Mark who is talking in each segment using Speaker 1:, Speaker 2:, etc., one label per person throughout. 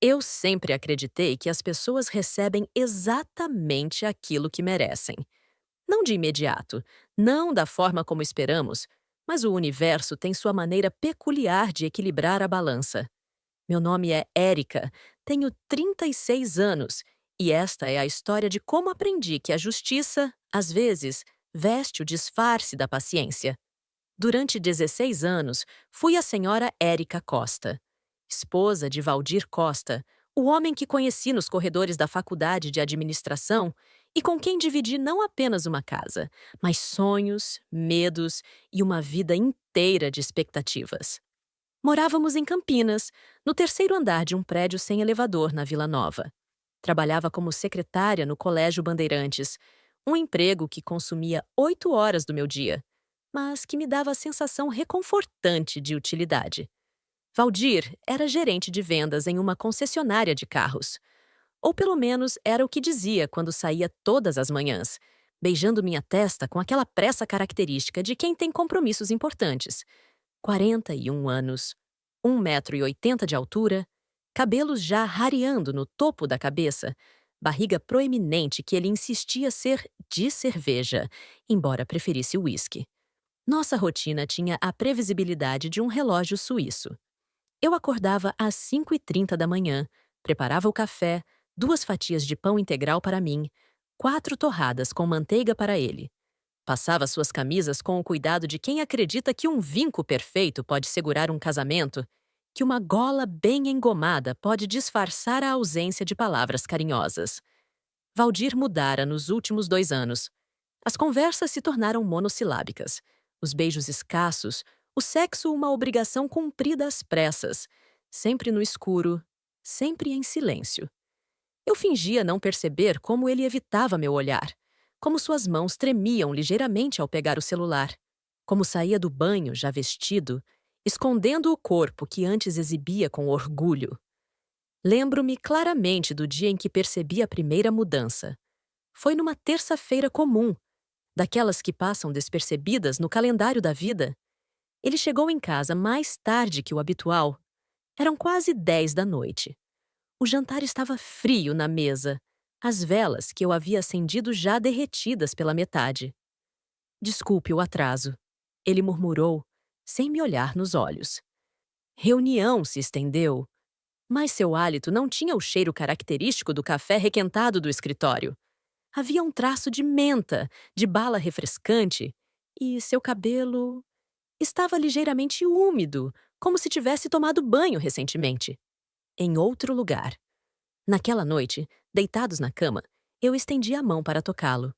Speaker 1: Eu sempre acreditei que as pessoas recebem exatamente aquilo que merecem. Não de imediato, não da forma como esperamos, mas o universo tem sua maneira peculiar de equilibrar a balança. Meu nome é Érica, tenho 36 anos e esta é a história de como aprendi que a justiça, às vezes, veste o disfarce da paciência. Durante 16 anos, fui a senhora Érica Costa, esposa de Valdir Costa, o homem que conheci nos corredores da faculdade de administração e com quem dividi não apenas uma casa, mas sonhos, medos e uma vida inteira de expectativas. Morávamos em Campinas, no terceiro andar de um prédio sem elevador na Vila Nova. Trabalhava como secretária no Colégio Bandeirantes, um emprego que consumia 8 horas do meu dia, mas que me dava a sensação reconfortante de utilidade. Valdir era gerente de vendas em uma concessionária de carros. Ou pelo menos era o que dizia quando saía todas as manhãs, beijando minha testa com aquela pressa característica de quem tem compromissos importantes. 41 anos, 1,80 m de altura, cabelos já rareando no topo da cabeça, barriga proeminente que ele insistia ser de cerveja, embora preferisse o uísque. Nossa rotina tinha a previsibilidade de um relógio suíço. Eu acordava às 5h30 da manhã, preparava o café, 2 fatias de pão integral para mim, 4 torradas com manteiga para ele. Passava suas camisas com o cuidado de quem acredita que um vinco perfeito pode segurar um casamento, que uma gola bem engomada pode disfarçar a ausência de palavras carinhosas. Valdir mudara nos últimos 2 anos. As conversas se tornaram monossilábicas, os beijos escassos, o sexo uma obrigação cumprida às pressas, sempre no escuro, sempre em silêncio. Eu fingia não perceber como ele evitava meu olhar, como suas mãos tremiam ligeiramente ao pegar o celular, como saía do banho já vestido, escondendo o corpo que antes exibia com orgulho. Lembro-me claramente do dia em que percebi a primeira mudança. Foi numa terça-feira comum, daquelas que passam despercebidas no calendário da vida. Ele chegou em casa mais tarde que o habitual. Eram quase 10 da noite. O jantar estava frio na mesa, as velas que eu havia acendido já derretidas pela metade. Desculpe o atraso, ele murmurou, sem me olhar nos olhos. Reunião se estendeu, mas seu hálito não tinha o cheiro característico do café requentado do escritório. Havia um traço de menta, de bala refrescante, e seu cabelo estava ligeiramente úmido, como se tivesse tomado banho recentemente. Em outro lugar. Naquela noite, deitados na cama, eu estendi a mão para tocá-lo.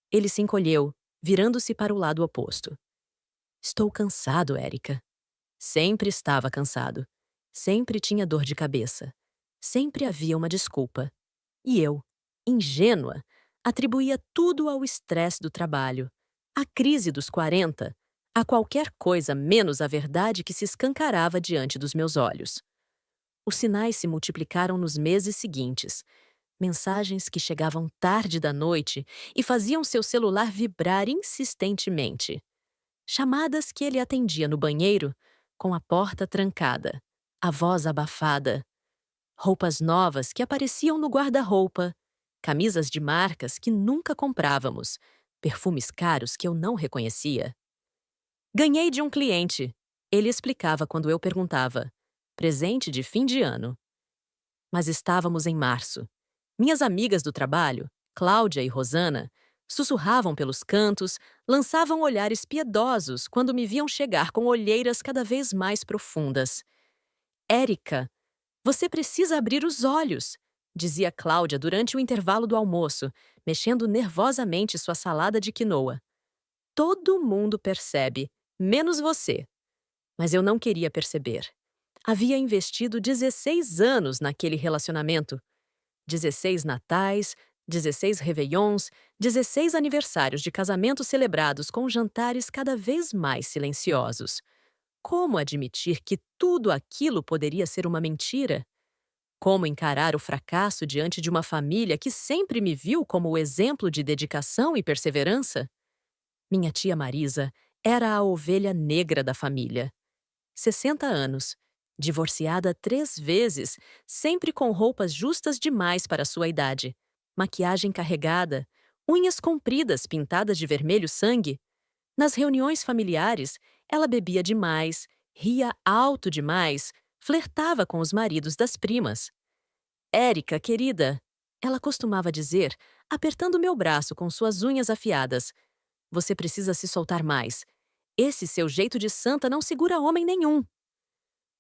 Speaker 1: Ele se encolheu, virando-se para o lado oposto. Estou cansado, Érica. Sempre estava cansado. Sempre tinha dor de cabeça. Sempre havia uma desculpa. E eu, ingênua, atribuía tudo ao estresse do trabalho, à crise dos 40, a qualquer coisa menos a verdade que se escancarava diante dos meus olhos. Os sinais se multiplicaram nos meses seguintes. Mensagens que chegavam tarde da noite e faziam seu celular vibrar insistentemente. Chamadas que ele atendia no banheiro, com a porta trancada, a voz abafada. Roupas novas que apareciam no guarda-roupa. Camisas de marcas que nunca comprávamos. Perfumes caros que eu não reconhecia. Ganhei de um cliente. Ele explicava quando eu perguntava. Presente de fim de ano. Mas estávamos em março. Minhas amigas do trabalho, Cláudia e Rosana, sussurravam pelos cantos, lançavam olhares piedosos quando me viam chegar com olheiras cada vez mais profundas. Érica, você precisa abrir os olhos, dizia Cláudia durante o intervalo do almoço, mexendo nervosamente sua salada de quinoa. Todo mundo percebe, menos você. Mas eu não queria perceber. Havia investido 16 anos naquele relacionamento. 16 natais, 16 réveillons, 16 aniversários de casamento celebrados com jantares cada vez mais silenciosos. Como admitir que tudo aquilo poderia ser uma mentira? Como encarar o fracasso diante de uma família que sempre me viu como o exemplo de dedicação e perseverança? Minha tia Marisa era a ovelha negra da família. 60 anos, Divorciada 3 vezes, sempre com roupas justas demais para sua idade, maquiagem carregada, unhas compridas pintadas de vermelho sangue. Nas reuniões familiares, ela bebia demais, ria alto demais, flertava com os maridos das primas. Érica, querida, ela costumava dizer, apertando meu braço com suas unhas afiadas. Você precisa se soltar mais. Esse seu jeito de santa não segura homem nenhum.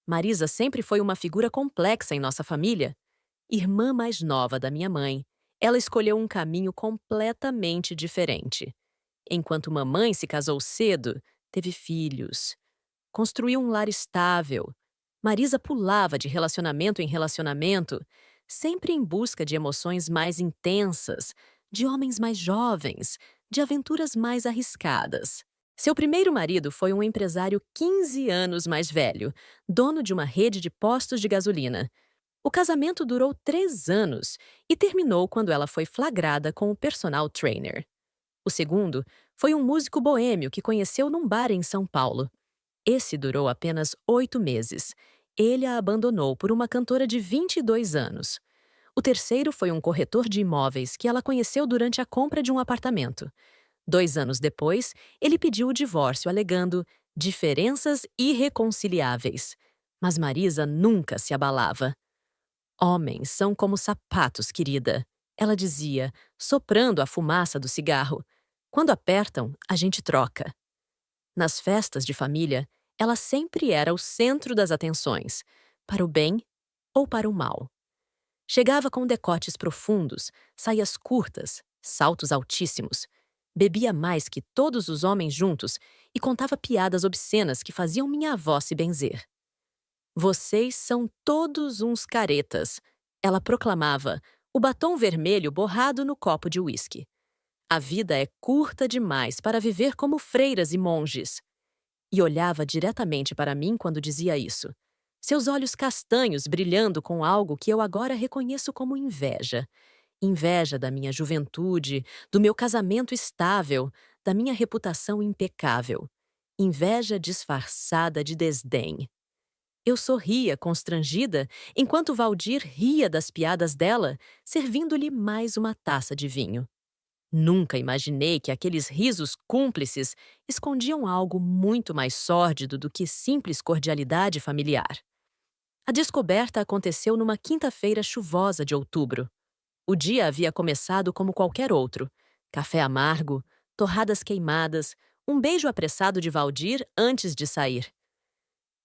Speaker 1: Marisa sempre foi uma figura complexa em nossa família. Irmã mais nova da minha mãe, ela escolheu um caminho completamente diferente. Enquanto mamãe se casou cedo, teve filhos, construiu um lar estável. Marisa pulava de relacionamento em relacionamento, sempre em busca de emoções mais intensas, de homens mais jovens, de aventuras mais arriscadas. Seu primeiro marido foi um empresário 15 anos mais velho, dono de uma rede de postos de gasolina. O casamento durou 3 anos e terminou quando ela foi flagrada com o personal trainer. O segundo foi um músico boêmio que conheceu num bar em São Paulo. Esse durou apenas 8 meses. Ele a abandonou por uma cantora de 22 anos. O terceiro foi um corretor de imóveis que ela conheceu durante a compra de um apartamento. 2 anos depois, ele pediu o divórcio alegando diferenças irreconciliáveis. Mas Marisa nunca se abalava. Homens são como sapatos, querida, ela dizia, soprando a fumaça do cigarro. Quando apertam, a gente troca. Nas festas de família, ela sempre era o centro das atenções, para o bem ou para o mal. Chegava com decotes profundos, saias curtas, saltos altíssimos. Bebia mais que todos os homens juntos e contava piadas obscenas que faziam minha avó se benzer. Vocês são todos uns caretas, ela proclamava, o batom vermelho borrado no copo de uísque. A vida é curta demais para viver como freiras e monges. E olhava diretamente para mim quando dizia isso. Seus olhos castanhos brilhando com algo que eu agora reconheço como inveja. Inveja da minha juventude, do meu casamento estável, da minha reputação impecável. Inveja disfarçada de desdém. Eu sorria, constrangida, enquanto Valdir ria das piadas dela, servindo-lhe mais uma taça de vinho. Nunca imaginei que aqueles risos cúmplices escondiam algo muito mais sórdido do que simples cordialidade familiar. A descoberta aconteceu numa quinta-feira chuvosa de outubro. O dia havia começado como qualquer outro. Café amargo, torradas queimadas, um beijo apressado de Valdir antes de sair.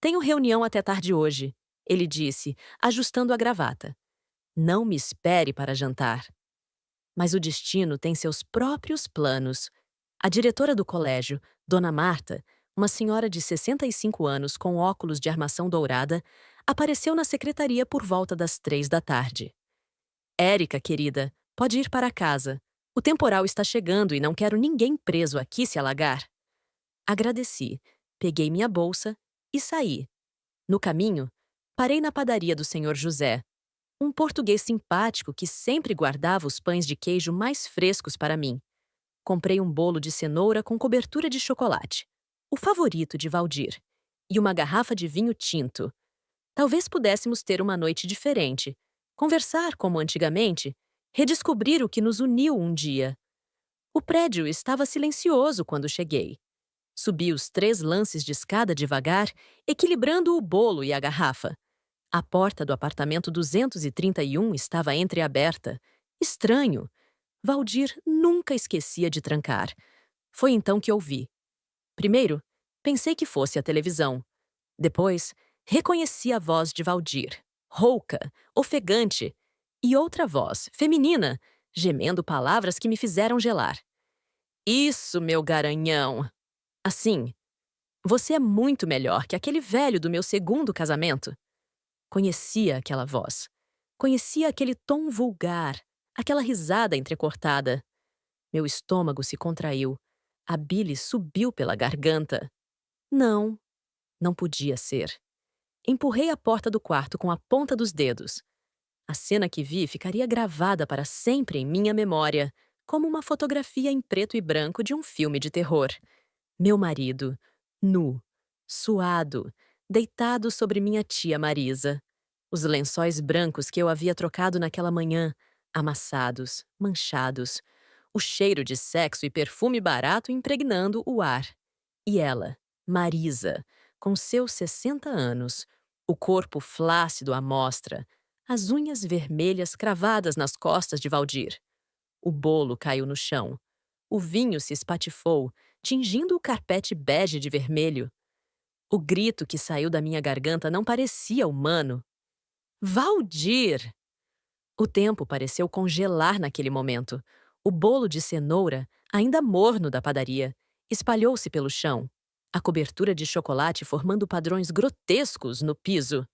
Speaker 1: Tenho reunião até tarde hoje, ele disse, ajustando a gravata. Não me espere para jantar. Mas o destino tem seus próprios planos. A diretora do colégio, Dona Marta, uma senhora de 65 anos com óculos de armação dourada, apareceu na secretaria por volta das 3 da tarde. Érica, querida, pode ir para casa. O temporal está chegando e não quero ninguém preso aqui se alagar. Agradeci, peguei minha bolsa e saí. No caminho, parei na padaria do Senhor José, um português simpático que sempre guardava os pães de queijo mais frescos para mim. Comprei um bolo de cenoura com cobertura de chocolate, o favorito de Valdir, e uma garrafa de vinho tinto. Talvez pudéssemos ter uma noite diferente, conversar como antigamente, redescobrir o que nos uniu um dia. O prédio estava silencioso quando cheguei. Subi os 3 lances de escada devagar, equilibrando o bolo e a garrafa. A porta do apartamento 231 estava entreaberta. Estranho. Valdir nunca esquecia de trancar. Foi então que ouvi. Primeiro, pensei que fosse a televisão. Depois, reconheci a voz de Valdir, rouca, ofegante, e outra voz, feminina, gemendo palavras que me fizeram gelar. Isso, meu garanhão! Assim, você é muito melhor que aquele velho do meu segundo casamento. Conhecia aquela voz. Conhecia aquele tom vulgar, aquela risada entrecortada. Meu estômago se contraiu. A bile subiu pela garganta. Não, não podia ser. Empurrei a porta do quarto com a ponta dos dedos. A cena que vi ficaria gravada para sempre em minha memória, como uma fotografia em preto e branco de um filme de terror. Meu marido, nu, suado, deitado sobre minha tia Marisa. Os lençóis brancos que eu havia trocado naquela manhã, amassados, manchados, o cheiro de sexo e perfume barato impregnando o ar. E ela, Marisa, com seus 60 anos, o corpo flácido à mostra, as unhas vermelhas cravadas nas costas de Valdir. O bolo caiu no chão. O vinho se espatifou, tingindo o carpete bege de vermelho. O grito que saiu da minha garganta não parecia humano. Valdir! O tempo pareceu congelar naquele momento. O bolo de cenoura, ainda morno da padaria, espalhou-se pelo chão, a cobertura de chocolate formando padrões grotescos no piso.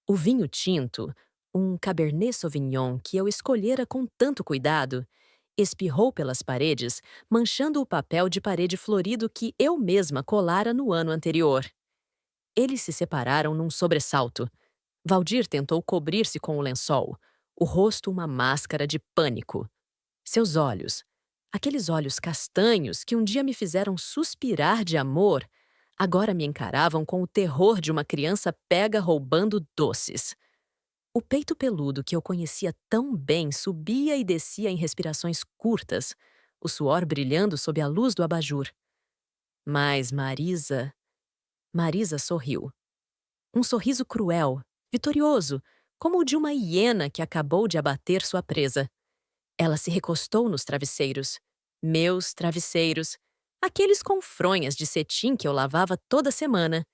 Speaker 1: O vinho tinto, um Cabernet Sauvignon que eu escolhera com tanto cuidado, espirrou pelas paredes, manchando o papel de parede florido que eu mesma colara no ano anterior. Eles se separaram num sobressalto. Valdir tentou cobrir-se com o lençol, o rosto uma máscara de pânico. Seus olhos, aqueles olhos castanhos que um dia me fizeram suspirar de amor, agora me encaravam com o terror de uma criança pega roubando doces. O peito peludo que eu conhecia tão bem subia e descia em respirações curtas, o suor brilhando sob a luz do abajur. Mas Marisa sorriu. Um sorriso cruel, vitorioso, como o de uma hiena que acabou de abater sua presa. Ela se recostou nos travesseiros. Meus travesseiros, aqueles com fronhas de cetim que eu lavava toda semana,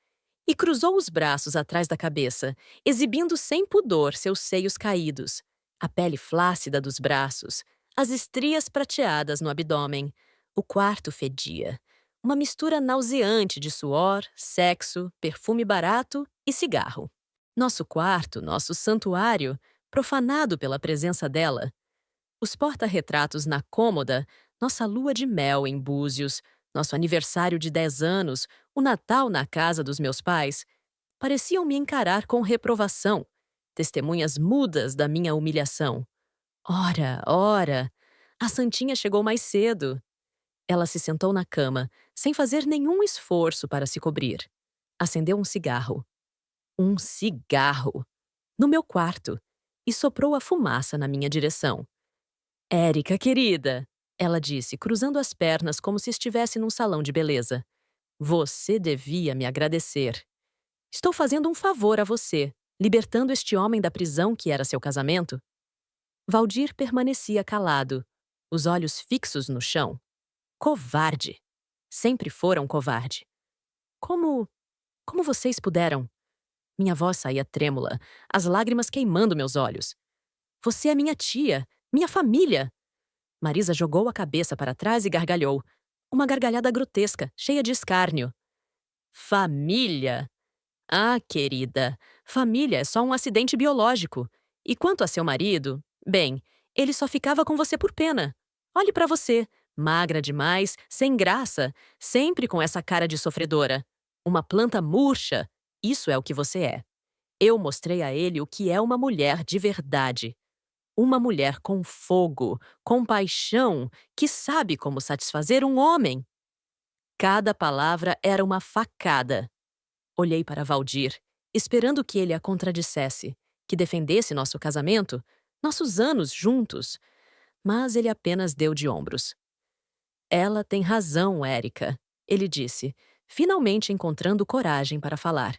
Speaker 1: e cruzou os braços atrás da cabeça, exibindo sem pudor seus seios caídos, a pele flácida dos braços, as estrias prateadas no abdômen. O quarto fedia. Uma mistura nauseante de suor, sexo, perfume barato e cigarro. Nosso quarto, nosso santuário, profanado pela presença dela. Os porta-retratos na cômoda, nossa lua de mel em Búzios, nosso aniversário de 10 anos, o Natal na casa dos meus pais, pareciam me encarar com reprovação, testemunhas mudas da minha humilhação. Ora, ora, a Santinha chegou mais cedo. Ela se sentou na cama, sem fazer nenhum esforço para se cobrir. Acendeu um cigarro. Um cigarro! No meu quarto. E soprou a fumaça na minha direção. Érica, querida, ela disse, cruzando as pernas como se estivesse num salão de beleza. Você devia me agradecer. Estou fazendo um favor a você, libertando este homem da prisão que era seu casamento. Valdir permanecia calado, os olhos fixos no chão. Covarde. Sempre fora um covarde. Como vocês puderam? Minha voz saía trêmula, as lágrimas queimando meus olhos. Você é minha tia, minha família. Marisa jogou a cabeça para trás e gargalhou. Uma gargalhada grotesca, cheia de escárnio. Família? Ah, querida, família é só um acidente biológico. E quanto a seu marido, bem, ele só ficava com você por pena. Olhe para você, magra demais, sem graça, sempre com essa cara de sofredora. Uma planta murcha, isso é o que você é. Eu mostrei a ele o que é uma mulher de verdade. Uma mulher com fogo, com paixão, que sabe como satisfazer um homem. Cada palavra era uma facada. Olhei para Valdir, esperando que ele a contradissesse, que defendesse nosso casamento, nossos anos juntos, mas ele apenas deu de ombros. Ela tem razão, Érica, ele disse, finalmente encontrando coragem para falar.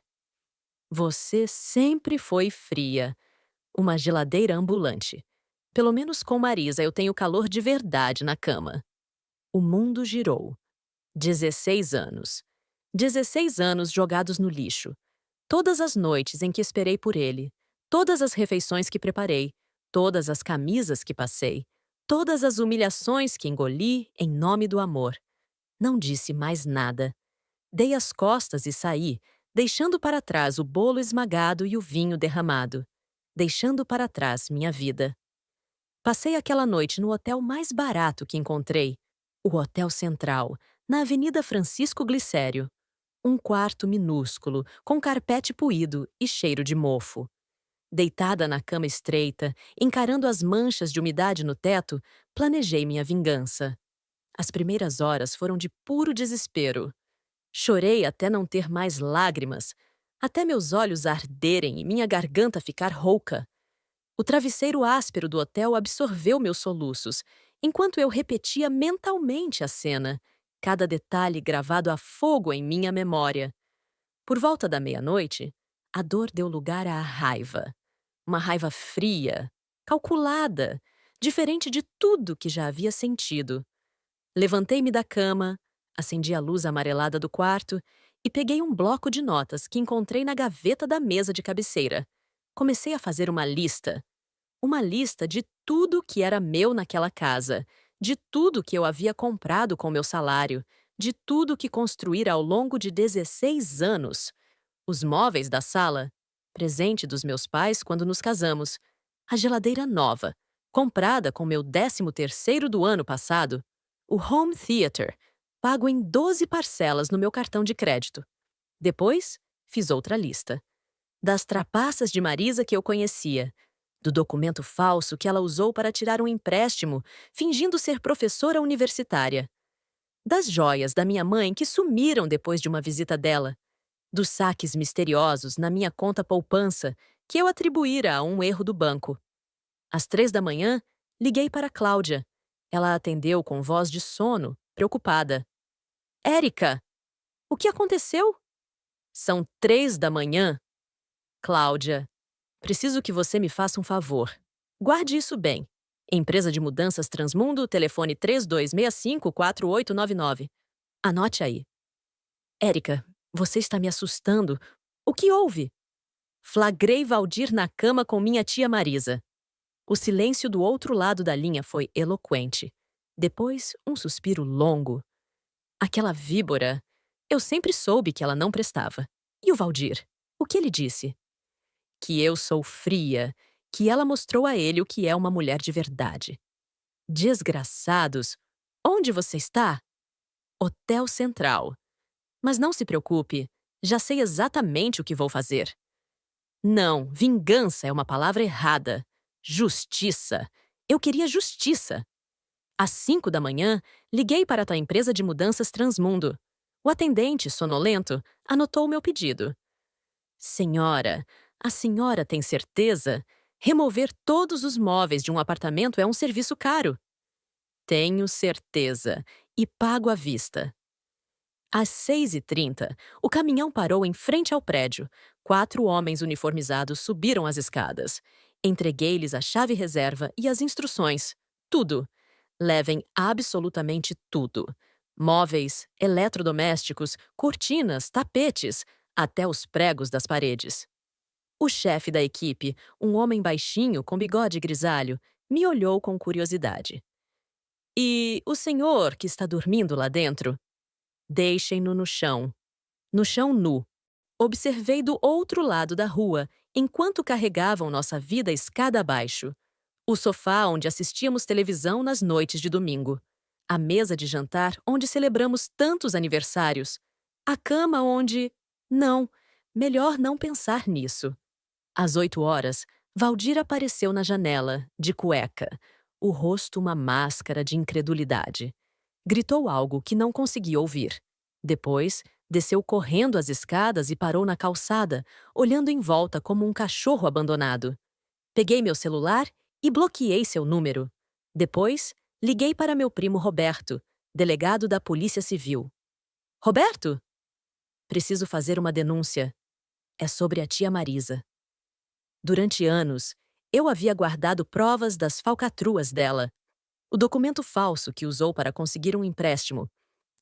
Speaker 1: Você sempre foi fria, uma geladeira ambulante. Pelo menos com Marisa eu tenho calor de verdade na cama. O mundo girou. 16 anos. 16 anos jogados no lixo. Todas as noites em que esperei por ele. Todas as refeições que preparei. Todas as camisas que passei. Todas as humilhações que engoli em nome do amor. Não disse mais nada. Dei as costas e saí, deixando para trás o bolo esmagado e o vinho derramado. Deixando para trás minha vida. Passei aquela noite no hotel mais barato que encontrei, o Hotel Central, na Avenida Francisco Glicério. Um quarto minúsculo, com carpete puído e cheiro de mofo. Deitada na cama estreita, encarando as manchas de umidade no teto, planejei minha vingança. As primeiras horas foram de puro desespero. Chorei até não ter mais lágrimas, até meus olhos arderem e minha garganta ficar rouca. O travesseiro áspero do hotel absorveu meus soluços, enquanto eu repetia mentalmente a cena, cada detalhe gravado a fogo em minha memória. Por volta da meia-noite, a dor deu lugar à raiva. Uma raiva fria, calculada, diferente de tudo que já havia sentido. Levantei-me da cama, acendi a luz amarelada do quarto e peguei um bloco de notas que encontrei na gaveta da mesa de cabeceira. Comecei a fazer uma lista. Uma lista de tudo que era meu naquela casa, de tudo que eu havia comprado com meu salário, de tudo que construíra ao longo de 16 anos. Os móveis da sala, presente dos meus pais quando nos casamos, a geladeira nova, comprada com meu 13º do ano passado, o home theater, pago em 12 parcelas no meu cartão de crédito. Depois, fiz outra lista. Das trapaças de Marisa que eu conhecia, do documento falso que ela usou para tirar um empréstimo, fingindo ser professora universitária, das joias da minha mãe que sumiram depois de uma visita dela, dos saques misteriosos na minha conta poupança que eu atribuíra a um erro do banco. Às 3 da manhã, liguei para Cláudia. Ela atendeu com voz de sono, preocupada. Érica, o que aconteceu? São 3 da manhã. Cláudia, preciso que você me faça um favor. Guarde isso bem. Empresa de Mudanças Transmundo, telefone 3265-4899. Anote aí. Érica, você está me assustando. O que houve? Flagrei Valdir na cama com minha tia Marisa. O silêncio do outro lado da linha foi eloquente. Depois, um suspiro longo. Aquela víbora. Eu sempre soube que ela não prestava. E o Valdir? O que ele disse? Que eu sou fria, que ela mostrou a ele o que é uma mulher de verdade. Desgraçados! Onde você está? Hotel Central. Mas não se preocupe, já sei exatamente o que vou fazer. Não, vingança é uma palavra errada. Justiça. Eu queria justiça. Às 5 da manhã, liguei para a empresa de mudanças Transmundo. O atendente, sonolento, anotou meu pedido. Senhora, a senhora tem certeza? Remover todos os móveis de um apartamento é um serviço caro. Tenho certeza. E pago à vista. Às 6h30, o caminhão parou em frente ao prédio. 4 homens uniformizados subiram as escadas. Entreguei-lhes a chave reserva e as instruções. Tudo. Levem absolutamente tudo. Móveis, eletrodomésticos, cortinas, tapetes, até os pregos das paredes. O chefe da equipe, um homem baixinho com bigode grisalho, me olhou com curiosidade. E o senhor que está dormindo lá dentro? Deixem-no no chão. No chão nu. Observei do outro lado da rua, enquanto carregavam nossa vida escada abaixo. O sofá onde assistíamos televisão nas noites de domingo. A mesa de jantar onde celebramos tantos aniversários. A cama onde... Não, melhor não pensar nisso. Às 8 horas, Valdir apareceu na janela, de cueca, o rosto uma máscara de incredulidade. Gritou algo que não consegui ouvir. Depois, desceu correndo as escadas e parou na calçada, olhando em volta como um cachorro abandonado. Peguei meu celular e bloqueei seu número. Depois, liguei para meu primo Roberto, delegado da Polícia Civil. Roberto? Preciso fazer uma denúncia. É sobre a tia Marisa. Durante anos, eu havia guardado provas das falcatruas dela. O documento falso que usou para conseguir um empréstimo.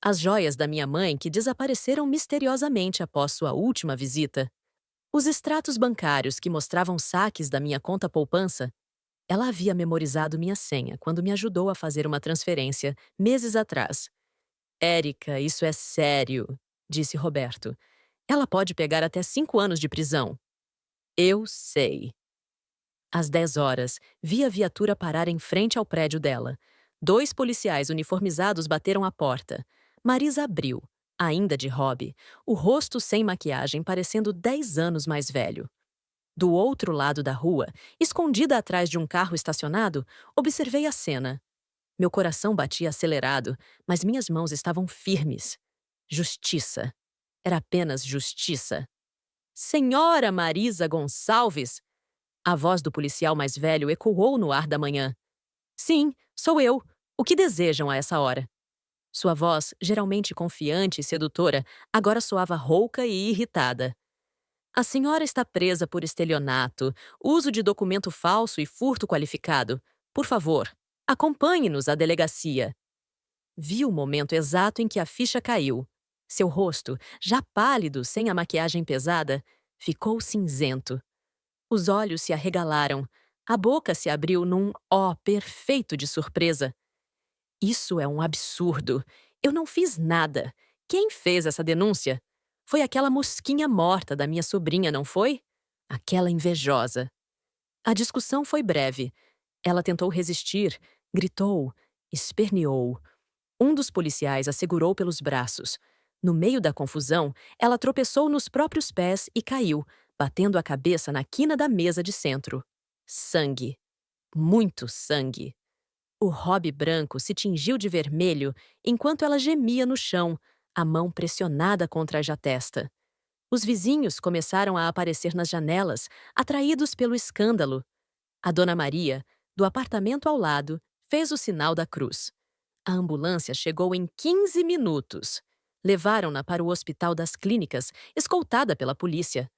Speaker 1: As joias da minha mãe que desapareceram misteriosamente após sua última visita. Os extratos bancários que mostravam saques da minha conta poupança. Ela havia memorizado minha senha quando me ajudou a fazer uma transferência, meses atrás. Érica, isso é sério, disse Roberto. Ela pode pegar até 5 anos de prisão. Eu sei. Às 10 horas, vi a viatura parar em frente ao prédio dela. 2 policiais uniformizados bateram à porta. Marisa abriu, ainda de hobby, o rosto sem maquiagem parecendo 10 anos mais velho. Do outro lado da rua, escondida atrás de um carro estacionado, observei a cena. Meu coração batia acelerado, mas minhas mãos estavam firmes. Justiça. Era apenas justiça. Senhora Marisa Gonçalves! A voz do policial mais velho ecoou no ar da manhã. Sim, sou eu. O que desejam a essa hora? Sua voz, geralmente confiante e sedutora, agora soava rouca e irritada. A senhora está presa por estelionato, uso de documento falso e furto qualificado. Por favor, acompanhe-nos à delegacia. Vi o momento exato em que a ficha caiu. Seu rosto, já pálido, sem a maquiagem pesada, ficou cinzento. Os olhos se arregalaram. A boca se abriu num ó perfeito de surpresa. Isso é um absurdo. Eu não fiz nada. Quem fez essa denúncia? Foi aquela mosquinha morta da minha sobrinha, não foi? Aquela invejosa. A discussão foi breve. Ela tentou resistir, gritou, esperneou. Um dos policiais a segurou pelos braços. No meio da confusão, ela tropeçou nos próprios pés e caiu, batendo a cabeça na quina da mesa de centro. Sangue. Muito sangue. O robe branco se tingiu de vermelho enquanto ela gemia no chão, a mão pressionada contra a testa. Os vizinhos começaram a aparecer nas janelas, atraídos pelo escândalo. A Dona Maria, do apartamento ao lado, fez o sinal da cruz. A ambulância chegou em 15 minutos. Levaram-na para o Hospital das Clínicas, escoltada pela polícia.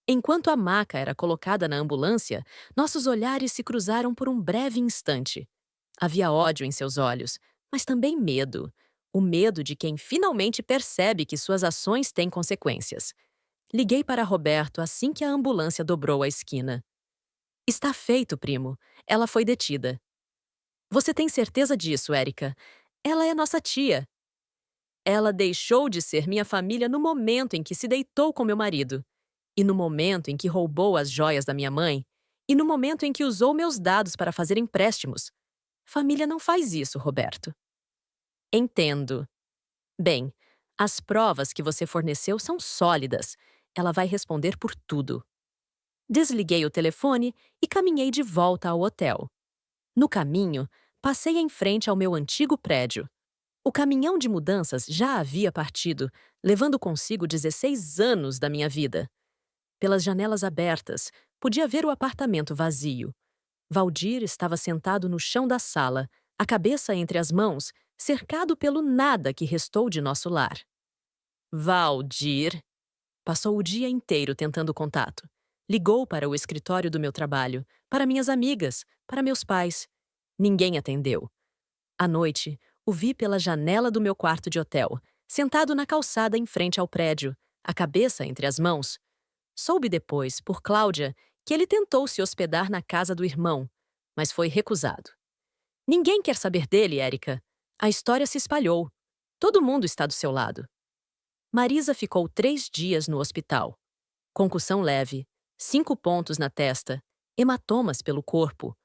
Speaker 1: Enquanto a maca era colocada na ambulância, nossos olhares se cruzaram por um breve instante. Havia ódio em seus olhos, mas também medo. O medo de quem finalmente percebe que suas ações têm consequências. Liguei para Roberto assim que a ambulância dobrou a esquina. Está feito, primo. Ela foi detida. Você tem certeza disso, Érica? Ela é nossa tia. Ela deixou de ser minha família no momento em que se deitou com meu marido. E no momento em que roubou as joias da minha mãe. E no momento em que usou meus dados para fazer empréstimos. Família não faz isso, Roberto. Entendo. Bem, as provas que você forneceu são sólidas. Ela vai responder por tudo. Desliguei o telefone e caminhei de volta ao hotel. No caminho, passei em frente ao meu antigo prédio. O caminhão de mudanças já havia partido, levando consigo 16 anos da minha vida. Pelas janelas abertas, podia ver o apartamento vazio. Valdir estava sentado no chão da sala, a cabeça entre as mãos, cercado pelo nada que restou de nosso lar. Valdir passou o dia inteiro tentando contato. Ligou para o escritório do meu trabalho, para minhas amigas, para meus pais. Ninguém atendeu. À noite, o vi pela janela do meu quarto de hotel, sentado na calçada em frente ao prédio, a cabeça entre as mãos. Soube depois, por Cláudia, que ele tentou se hospedar na casa do irmão, mas foi recusado. Ninguém quer saber dele, Érica. A história se espalhou. Todo mundo está do seu lado. Marisa ficou 3 dias no hospital. Concussão leve, 5 pontos na testa, hematomas pelo corpo.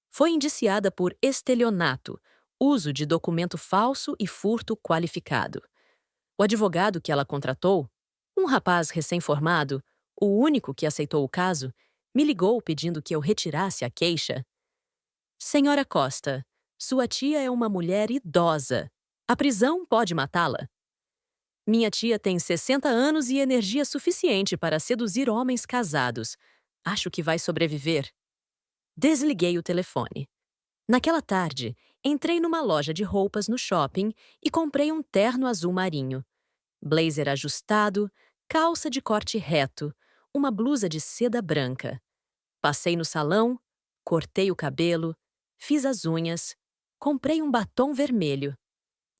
Speaker 1: Foi indiciada por estelionato, uso de documento falso e furto qualificado. O advogado que ela contratou, um rapaz recém-formado, o único que aceitou o caso, me ligou pedindo que eu retirasse a queixa. Senhora Costa, sua tia é uma mulher idosa. A prisão pode matá-la. Minha tia tem 60 anos e energia suficiente para seduzir homens casados. Acho que vai sobreviver. Desliguei o telefone. Naquela tarde, entrei numa loja de roupas no shopping e comprei um terno azul marinho. Blazer ajustado, calça de corte reto, uma blusa de seda branca. Passei no salão, cortei o cabelo, fiz as unhas, comprei um batom vermelho.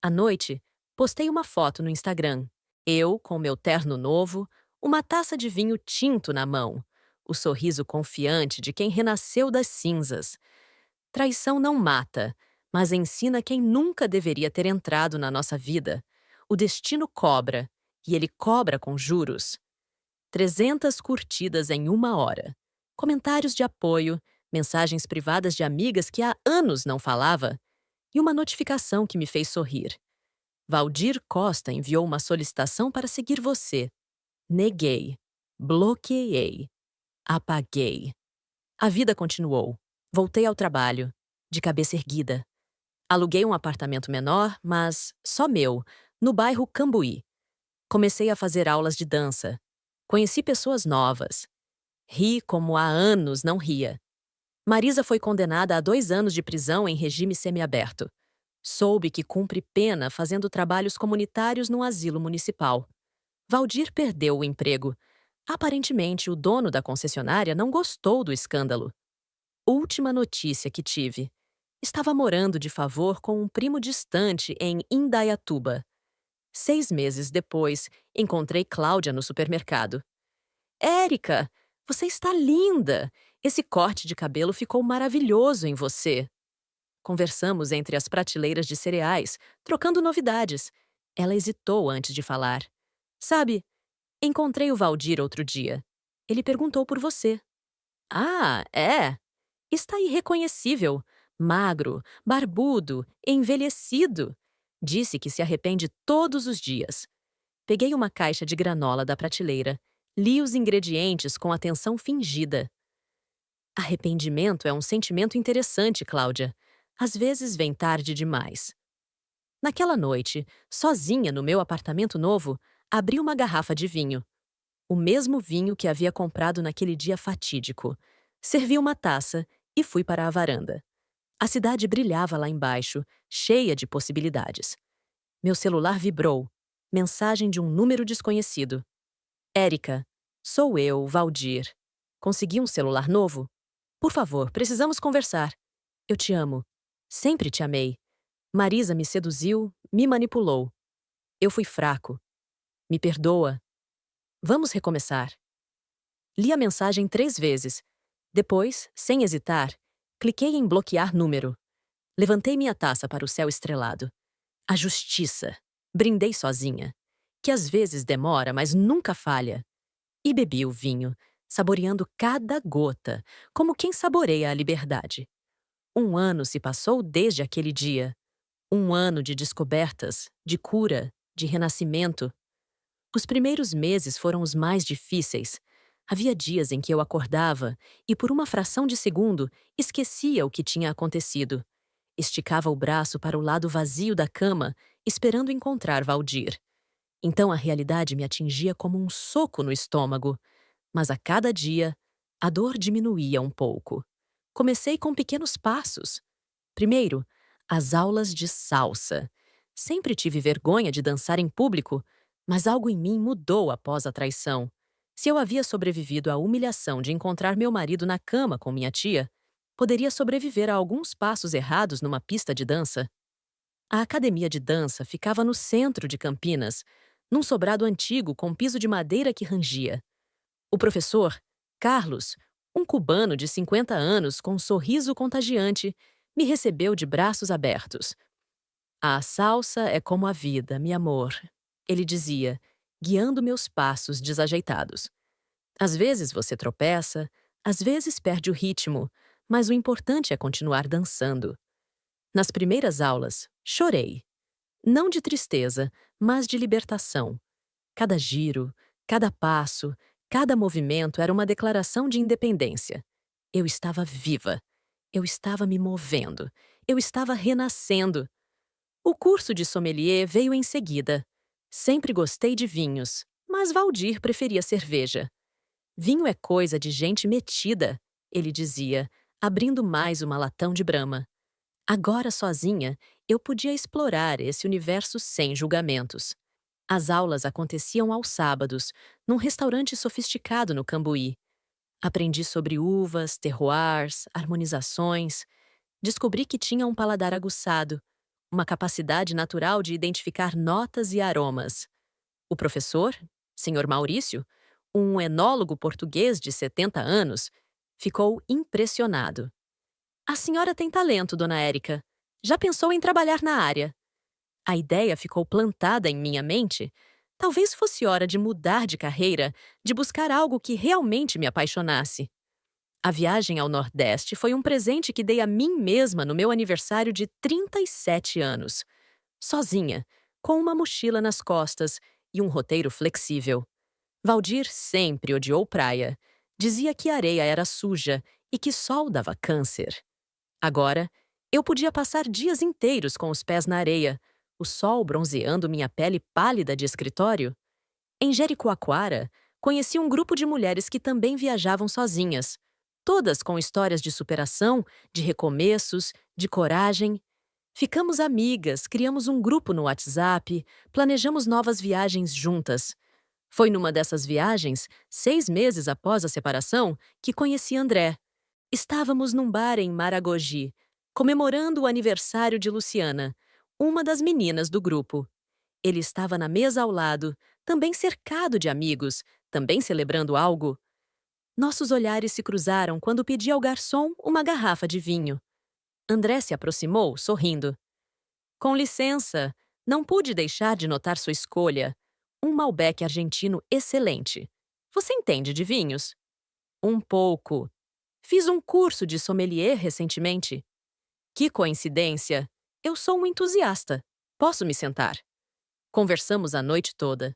Speaker 1: À noite, postei uma foto no Instagram. Eu, com meu terno novo, uma taça de vinho tinto na mão, o sorriso confiante de quem renasceu das cinzas. Traição não mata, mas ensina quem nunca deveria ter entrado na nossa vida. O destino cobra, e ele cobra com juros. 300 curtidas em 1 hora. Comentários de apoio, mensagens privadas de amigas que há anos não falava, e uma notificação que me fez sorrir. Valdir Costa enviou uma solicitação para seguir você. Neguei. Bloqueei. Apaguei. A vida continuou. Voltei ao trabalho, de cabeça erguida. Aluguei um apartamento menor, mas só meu, no bairro Cambuí. Comecei a fazer aulas de dança. Conheci pessoas novas. Ri como há anos não ria. Marisa foi condenada a 2 anos de prisão em regime semiaberto. Soube que cumpre pena fazendo trabalhos comunitários num asilo municipal. Valdir perdeu o emprego. Aparentemente, o dono da concessionária não gostou do escândalo. Última notícia que tive. Estava morando de favor com um primo distante em Indaiatuba. 6 meses depois, encontrei Cláudia no supermercado. Érica, você está linda! Esse corte de cabelo ficou maravilhoso em você. Conversamos entre as prateleiras de cereais, trocando novidades. Ela hesitou antes de falar. Sabe, encontrei o Valdir outro dia. Ele perguntou por você. Ah, é? Está irreconhecível. Magro, barbudo, envelhecido. Disse que se arrepende todos os dias. Peguei uma caixa de granola da prateleira. Li os ingredientes com atenção fingida. Arrependimento é um sentimento interessante, Cláudia. Às vezes vem tarde demais. Naquela noite, sozinha no meu apartamento novo, abri uma garrafa de vinho. O mesmo vinho que havia comprado naquele dia fatídico. Servi uma taça e fui para a varanda. A cidade brilhava lá embaixo, cheia de possibilidades. Meu celular vibrou. Mensagem de um número desconhecido. Érica, sou eu, Valdir. Consegui um celular novo? Por favor, precisamos conversar. Eu te amo. Sempre te amei. Marisa me seduziu, me manipulou. Eu fui fraco. Me perdoa. Vamos recomeçar. Li a mensagem 3 vezes. Depois, sem hesitar, cliquei em bloquear número. Levantei minha taça para o céu estrelado. A justiça. Brindei sozinha. Que às vezes demora, mas nunca falha. E bebi o vinho, saboreando cada gota, como quem saboreia a liberdade. 1 ano se passou desde aquele dia. 1 ano de descobertas, de cura, de renascimento. Os primeiros meses foram os mais difíceis. Havia dias em que eu acordava e, por uma fração de segundo, esquecia o que tinha acontecido. Esticava o braço para o lado vazio da cama, esperando encontrar Valdir. Então a realidade me atingia como um soco no estômago. Mas a cada dia, a dor diminuía um pouco. Comecei com pequenos passos. Primeiro, as aulas de salsa. Sempre tive vergonha de dançar em público, mas algo em mim mudou após a traição. Se eu havia sobrevivido à humilhação de encontrar meu marido na cama com minha tia, poderia sobreviver a alguns passos errados numa pista de dança. A academia de dança ficava no centro de Campinas, num sobrado antigo com piso de madeira que rangia. O professor, Carlos, um cubano de 50 anos com um sorriso contagiante, me recebeu de braços abertos. A salsa é como a vida, meu amor, ele dizia, guiando meus passos desajeitados. Às vezes você tropeça, às vezes perde o ritmo, mas o importante é continuar dançando. Nas primeiras aulas, chorei. Não de tristeza, mas de libertação. Cada giro, cada passo, cada movimento era uma declaração de independência. Eu estava viva. Eu estava me movendo. Eu estava renascendo. O curso de sommelier veio em seguida. Sempre gostei de vinhos, mas Valdir preferia cerveja. Vinho é coisa de gente metida, ele dizia, abrindo mais uma latão de Brahma. Agora sozinha, eu podia explorar esse universo sem julgamentos. As aulas aconteciam aos sábados, num restaurante sofisticado no Cambuí. Aprendi sobre uvas, terroirs, harmonizações. Descobri que tinha um paladar aguçado, uma capacidade natural de identificar notas e aromas. O professor, Sr. Maurício, um enólogo português de 70 anos, ficou impressionado. A senhora tem talento, dona Érica. Já pensou em trabalhar na área? A ideia ficou plantada em minha mente. Talvez fosse hora de mudar de carreira, de buscar algo que realmente me apaixonasse. A viagem ao Nordeste foi um presente que dei a mim mesma no meu aniversário de 37 anos. Sozinha, com uma mochila nas costas e um roteiro flexível. Valdir sempre odiou praia. Dizia que a areia era suja e que sol dava câncer. Agora, eu podia passar dias inteiros com os pés na areia, o sol bronzeando minha pele pálida de escritório. Em Jericoacoara, conheci um grupo de mulheres que também viajavam sozinhas, todas com histórias de superação, de recomeços, de coragem. Ficamos amigas, criamos um grupo no WhatsApp, planejamos novas viagens juntas. Foi numa dessas viagens, 6 meses após a separação, que conheci André. Estávamos num bar em Maragogi, comemorando o aniversário de Luciana, uma das meninas do grupo. Ele estava na mesa ao lado, também cercado de amigos, também celebrando algo. Nossos olhares se cruzaram quando pedi ao garçom uma garrafa de vinho. André se aproximou, sorrindo. Com licença, não pude deixar de notar sua escolha. Um Malbec argentino excelente. Você entende de vinhos? Um pouco. Fiz um curso de sommelier recentemente. Que coincidência! Eu sou um entusiasta. Posso me sentar? Conversamos a noite toda.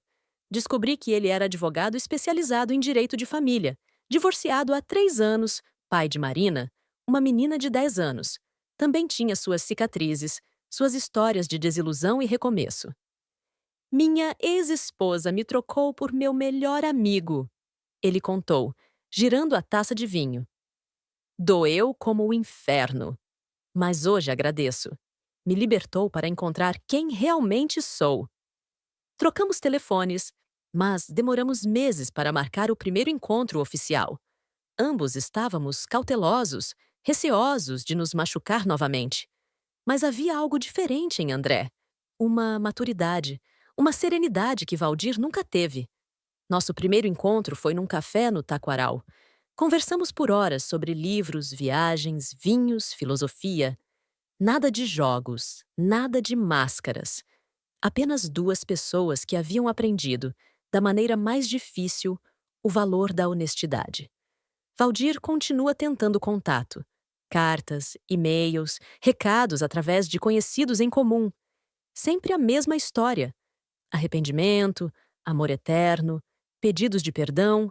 Speaker 1: Descobri que ele era advogado especializado em direito de família, divorciado há 3 anos, pai de Marina, uma menina de 10 anos. Também tinha suas cicatrizes, suas histórias de desilusão e recomeço. Minha ex-esposa me trocou por meu melhor amigo, ele contou, girando a taça de vinho. Doeu como o inferno. Mas hoje agradeço. Me libertou para encontrar quem realmente sou. Trocamos telefones, mas demoramos meses para marcar o primeiro encontro oficial. Ambos estávamos cautelosos, receosos de nos machucar novamente. Mas havia algo diferente em André. Uma maturidade, uma serenidade que Valdir nunca teve. Nosso primeiro encontro foi num café no Taquaral. Conversamos por horas sobre livros, viagens, vinhos, filosofia. Nada de jogos, nada de máscaras. Apenas duas pessoas que haviam aprendido, da maneira mais difícil, o valor da honestidade. Valdir continua tentando contato. Cartas, e-mails, recados através de conhecidos em comum. Sempre a mesma história. Arrependimento, amor eterno, pedidos de perdão.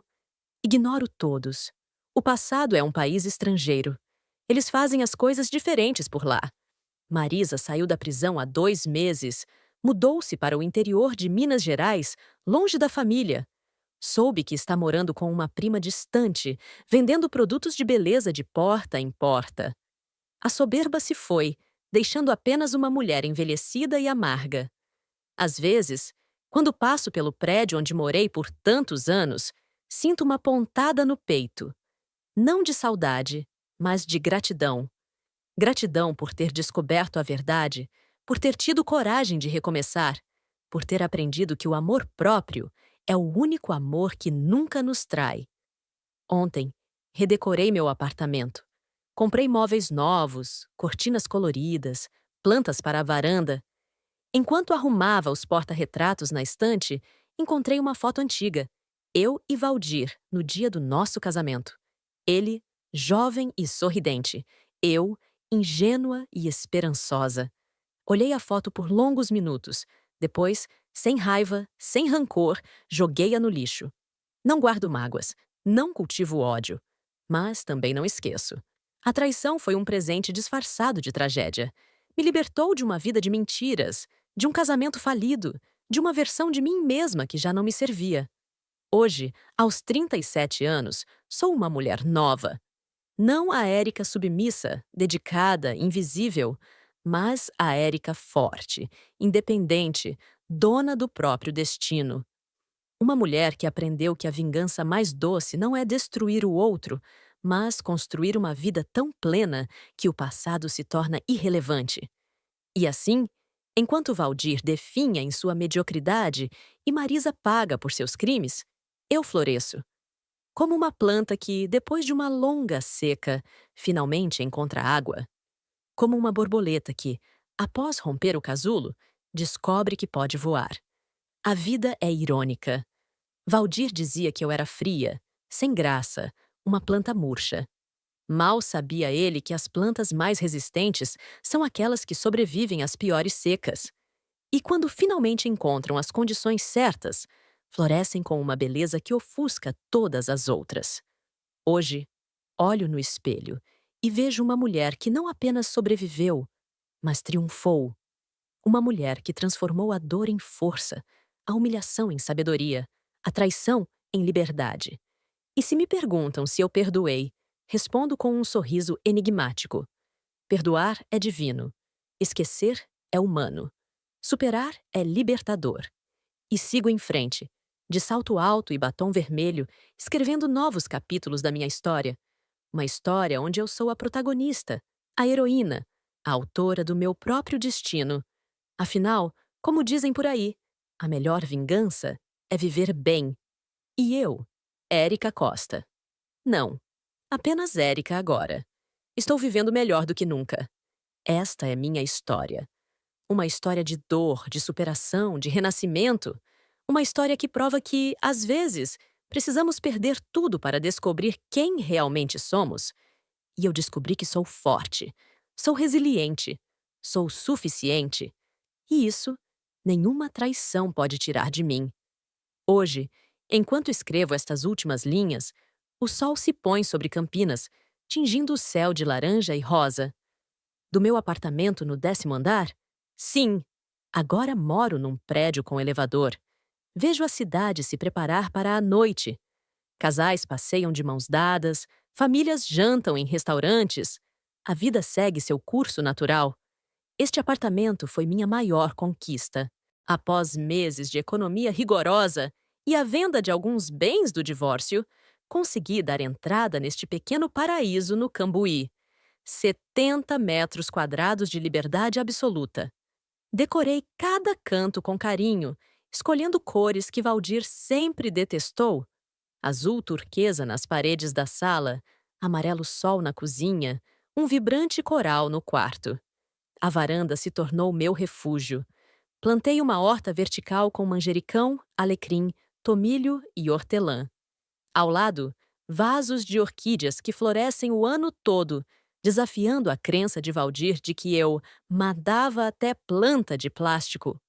Speaker 1: Ignoro todos. O passado é um país estrangeiro. Eles fazem as coisas diferentes por lá. Marisa saiu da prisão há 2 meses. Mudou-se para o interior de Minas Gerais, longe da família. Soube que está morando com uma prima distante, vendendo produtos de beleza de porta em porta. A soberba se foi, deixando apenas uma mulher envelhecida e amarga. Às vezes, quando passo pelo prédio onde morei por tantos anos, sinto uma pontada no peito. Não de saudade, mas de gratidão. Gratidão por ter descoberto a verdade, por ter tido coragem de recomeçar, por ter aprendido que o amor próprio é o único amor que nunca nos trai. Ontem, redecorei meu apartamento. Comprei móveis novos, cortinas coloridas, plantas para a varanda. Enquanto arrumava os porta-retratos na estante, encontrei uma foto antiga. Eu e Valdir, no dia do nosso casamento. Ele, jovem e sorridente. Eu, ingênua e esperançosa. Olhei a foto por longos minutos. Depois, sem raiva, sem rancor, joguei-a no lixo. Não guardo mágoas, não cultivo ódio. Mas também não esqueço. A traição foi um presente disfarçado de tragédia. Me libertou de uma vida de mentiras, de um casamento falido, de uma versão de mim mesma que já não me servia. Hoje, aos 37 anos, sou uma mulher nova. Não a Érica submissa, dedicada, invisível, mas a Érica forte, independente, dona do próprio destino. Uma mulher que aprendeu que a vingança mais doce não é destruir o outro, mas construir uma vida tão plena que o passado se torna irrelevante. E assim, enquanto Valdir definha em sua mediocridade e Marisa paga por seus crimes, eu floresço. Como uma planta que, depois de uma longa seca, finalmente encontra água. Como uma borboleta que, após romper o casulo, descobre que pode voar. A vida é irônica. Valdir dizia que eu era fria, sem graça, uma planta murcha. Mal sabia ele que as plantas mais resistentes são aquelas que sobrevivem às piores secas. E quando finalmente encontram as condições certas, florescem com uma beleza que ofusca todas as outras. Hoje, olho no espelho e vejo uma mulher que não apenas sobreviveu, mas triunfou. Uma mulher que transformou a dor em força, a humilhação em sabedoria, a traição em liberdade. E se me perguntam se eu perdoei, respondo com um sorriso enigmático. Perdoar é divino. Esquecer é humano. Superar é libertador. E sigo em frente, de salto alto e batom vermelho, escrevendo novos capítulos da minha história. Uma história onde eu sou a protagonista, a heroína, a autora do meu próprio destino. Afinal, como dizem por aí, a melhor vingança é viver bem. E eu, Érica Costa. Não, apenas Érica agora. Estou vivendo melhor do que nunca. Esta é minha história. Uma história de dor, de superação, de renascimento. Uma história que prova que, às vezes, precisamos perder tudo para descobrir quem realmente somos. E eu descobri que sou forte, sou resiliente, sou suficiente. E isso, nenhuma traição pode tirar de mim. Hoje, enquanto escrevo estas últimas linhas, o sol se põe sobre Campinas, tingindo o céu de laranja e rosa. Do meu apartamento no 10º andar? Sim, agora moro num prédio com elevador. Vejo a cidade se preparar para a noite. Casais passeiam de mãos dadas, famílias jantam em restaurantes. A vida segue seu curso natural. Este apartamento foi minha maior conquista. Após meses de economia rigorosa e a venda de alguns bens do divórcio, consegui dar entrada neste pequeno paraíso no Cambuí. 70 metros quadrados de liberdade absoluta. Decorei cada canto com carinho, escolhendo cores que Valdir sempre detestou. Azul turquesa nas paredes da sala, amarelo sol na cozinha, um vibrante coral no quarto. A varanda se tornou meu refúgio. Plantei uma horta vertical com manjericão, alecrim, tomilho e hortelã. Ao lado, vasos de orquídeas que florescem o ano todo, desafiando a crença de Valdir de que eu madava até planta de plástico.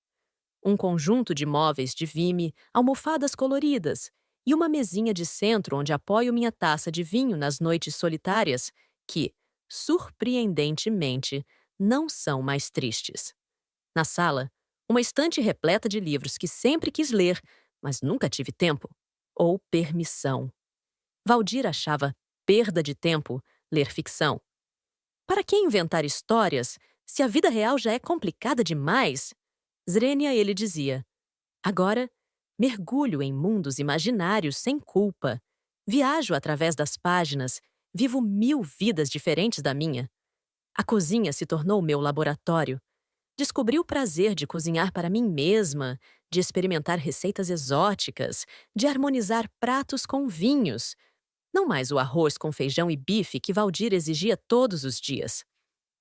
Speaker 1: Um conjunto de móveis de vime, almofadas coloridas e uma mesinha de centro onde apoio minha taça de vinho nas noites solitárias que, surpreendentemente, não são mais tristes. Na sala, uma estante repleta de livros que sempre quis ler, mas nunca tive tempo ou permissão. Valdir achava perda de tempo ler ficção. Para que inventar histórias se a vida real já é complicada demais? Zrenia, ele dizia. Agora, mergulho em mundos imaginários sem culpa. Viajo através das páginas, vivo 1000 vidas diferentes da minha. A cozinha se tornou meu laboratório. Descobri o prazer de cozinhar para mim mesma, de experimentar receitas exóticas, de harmonizar pratos com vinhos. Não mais o arroz com feijão e bife que Valdir exigia todos os dias.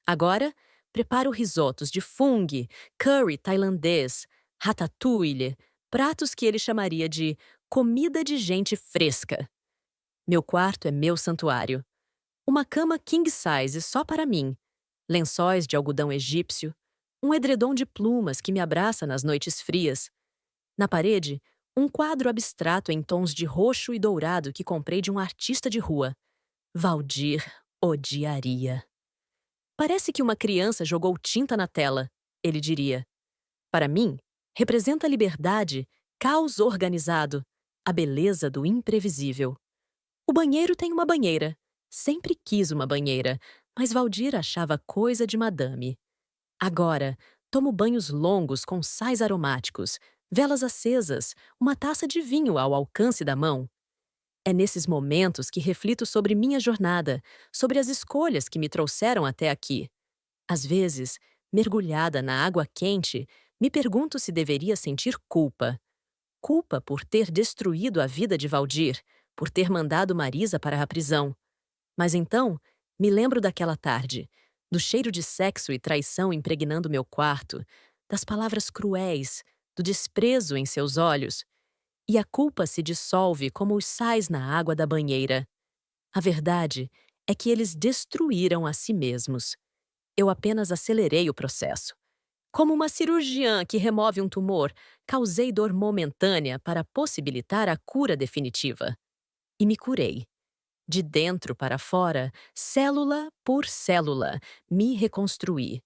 Speaker 1: Agora, preparo risotos de fungo, curry tailandês, ratatouille, pratos que ele chamaria de comida de gente fresca. Meu quarto é meu santuário. Uma cama king size só para mim, lençóis de algodão egípcio, um edredom de plumas que me abraça nas noites frias. Na parede, um quadro abstrato em tons de roxo e dourado que comprei de um artista de rua. Valdir odiaria. Parece que uma criança jogou tinta na tela, ele diria. Para mim, representa a liberdade, caos organizado, a beleza do imprevisível. O banheiro tem uma banheira. Sempre quis uma banheira, mas Valdir achava coisa de madame. Agora, tomo banhos longos com sais aromáticos, velas acesas, uma taça de vinho ao alcance da mão. É nesses momentos que reflito sobre minha jornada, sobre as escolhas que me trouxeram até aqui. Às vezes, mergulhada na água quente, me pergunto se deveria sentir culpa. Culpa por ter destruído a vida de Valdir, por ter mandado Marisa para a prisão. Mas então, me lembro daquela tarde, do cheiro de sexo e traição impregnando meu quarto, das palavras cruéis, do desprezo em seus olhos. E a culpa se dissolve como os sais na água da banheira. A verdade é que eles destruíram a si mesmos. Eu apenas acelerei o processo. Como uma cirurgiã que remove um tumor, causei dor momentânea para possibilitar a cura definitiva. E me curei. De dentro para fora, célula por célula, me reconstruí.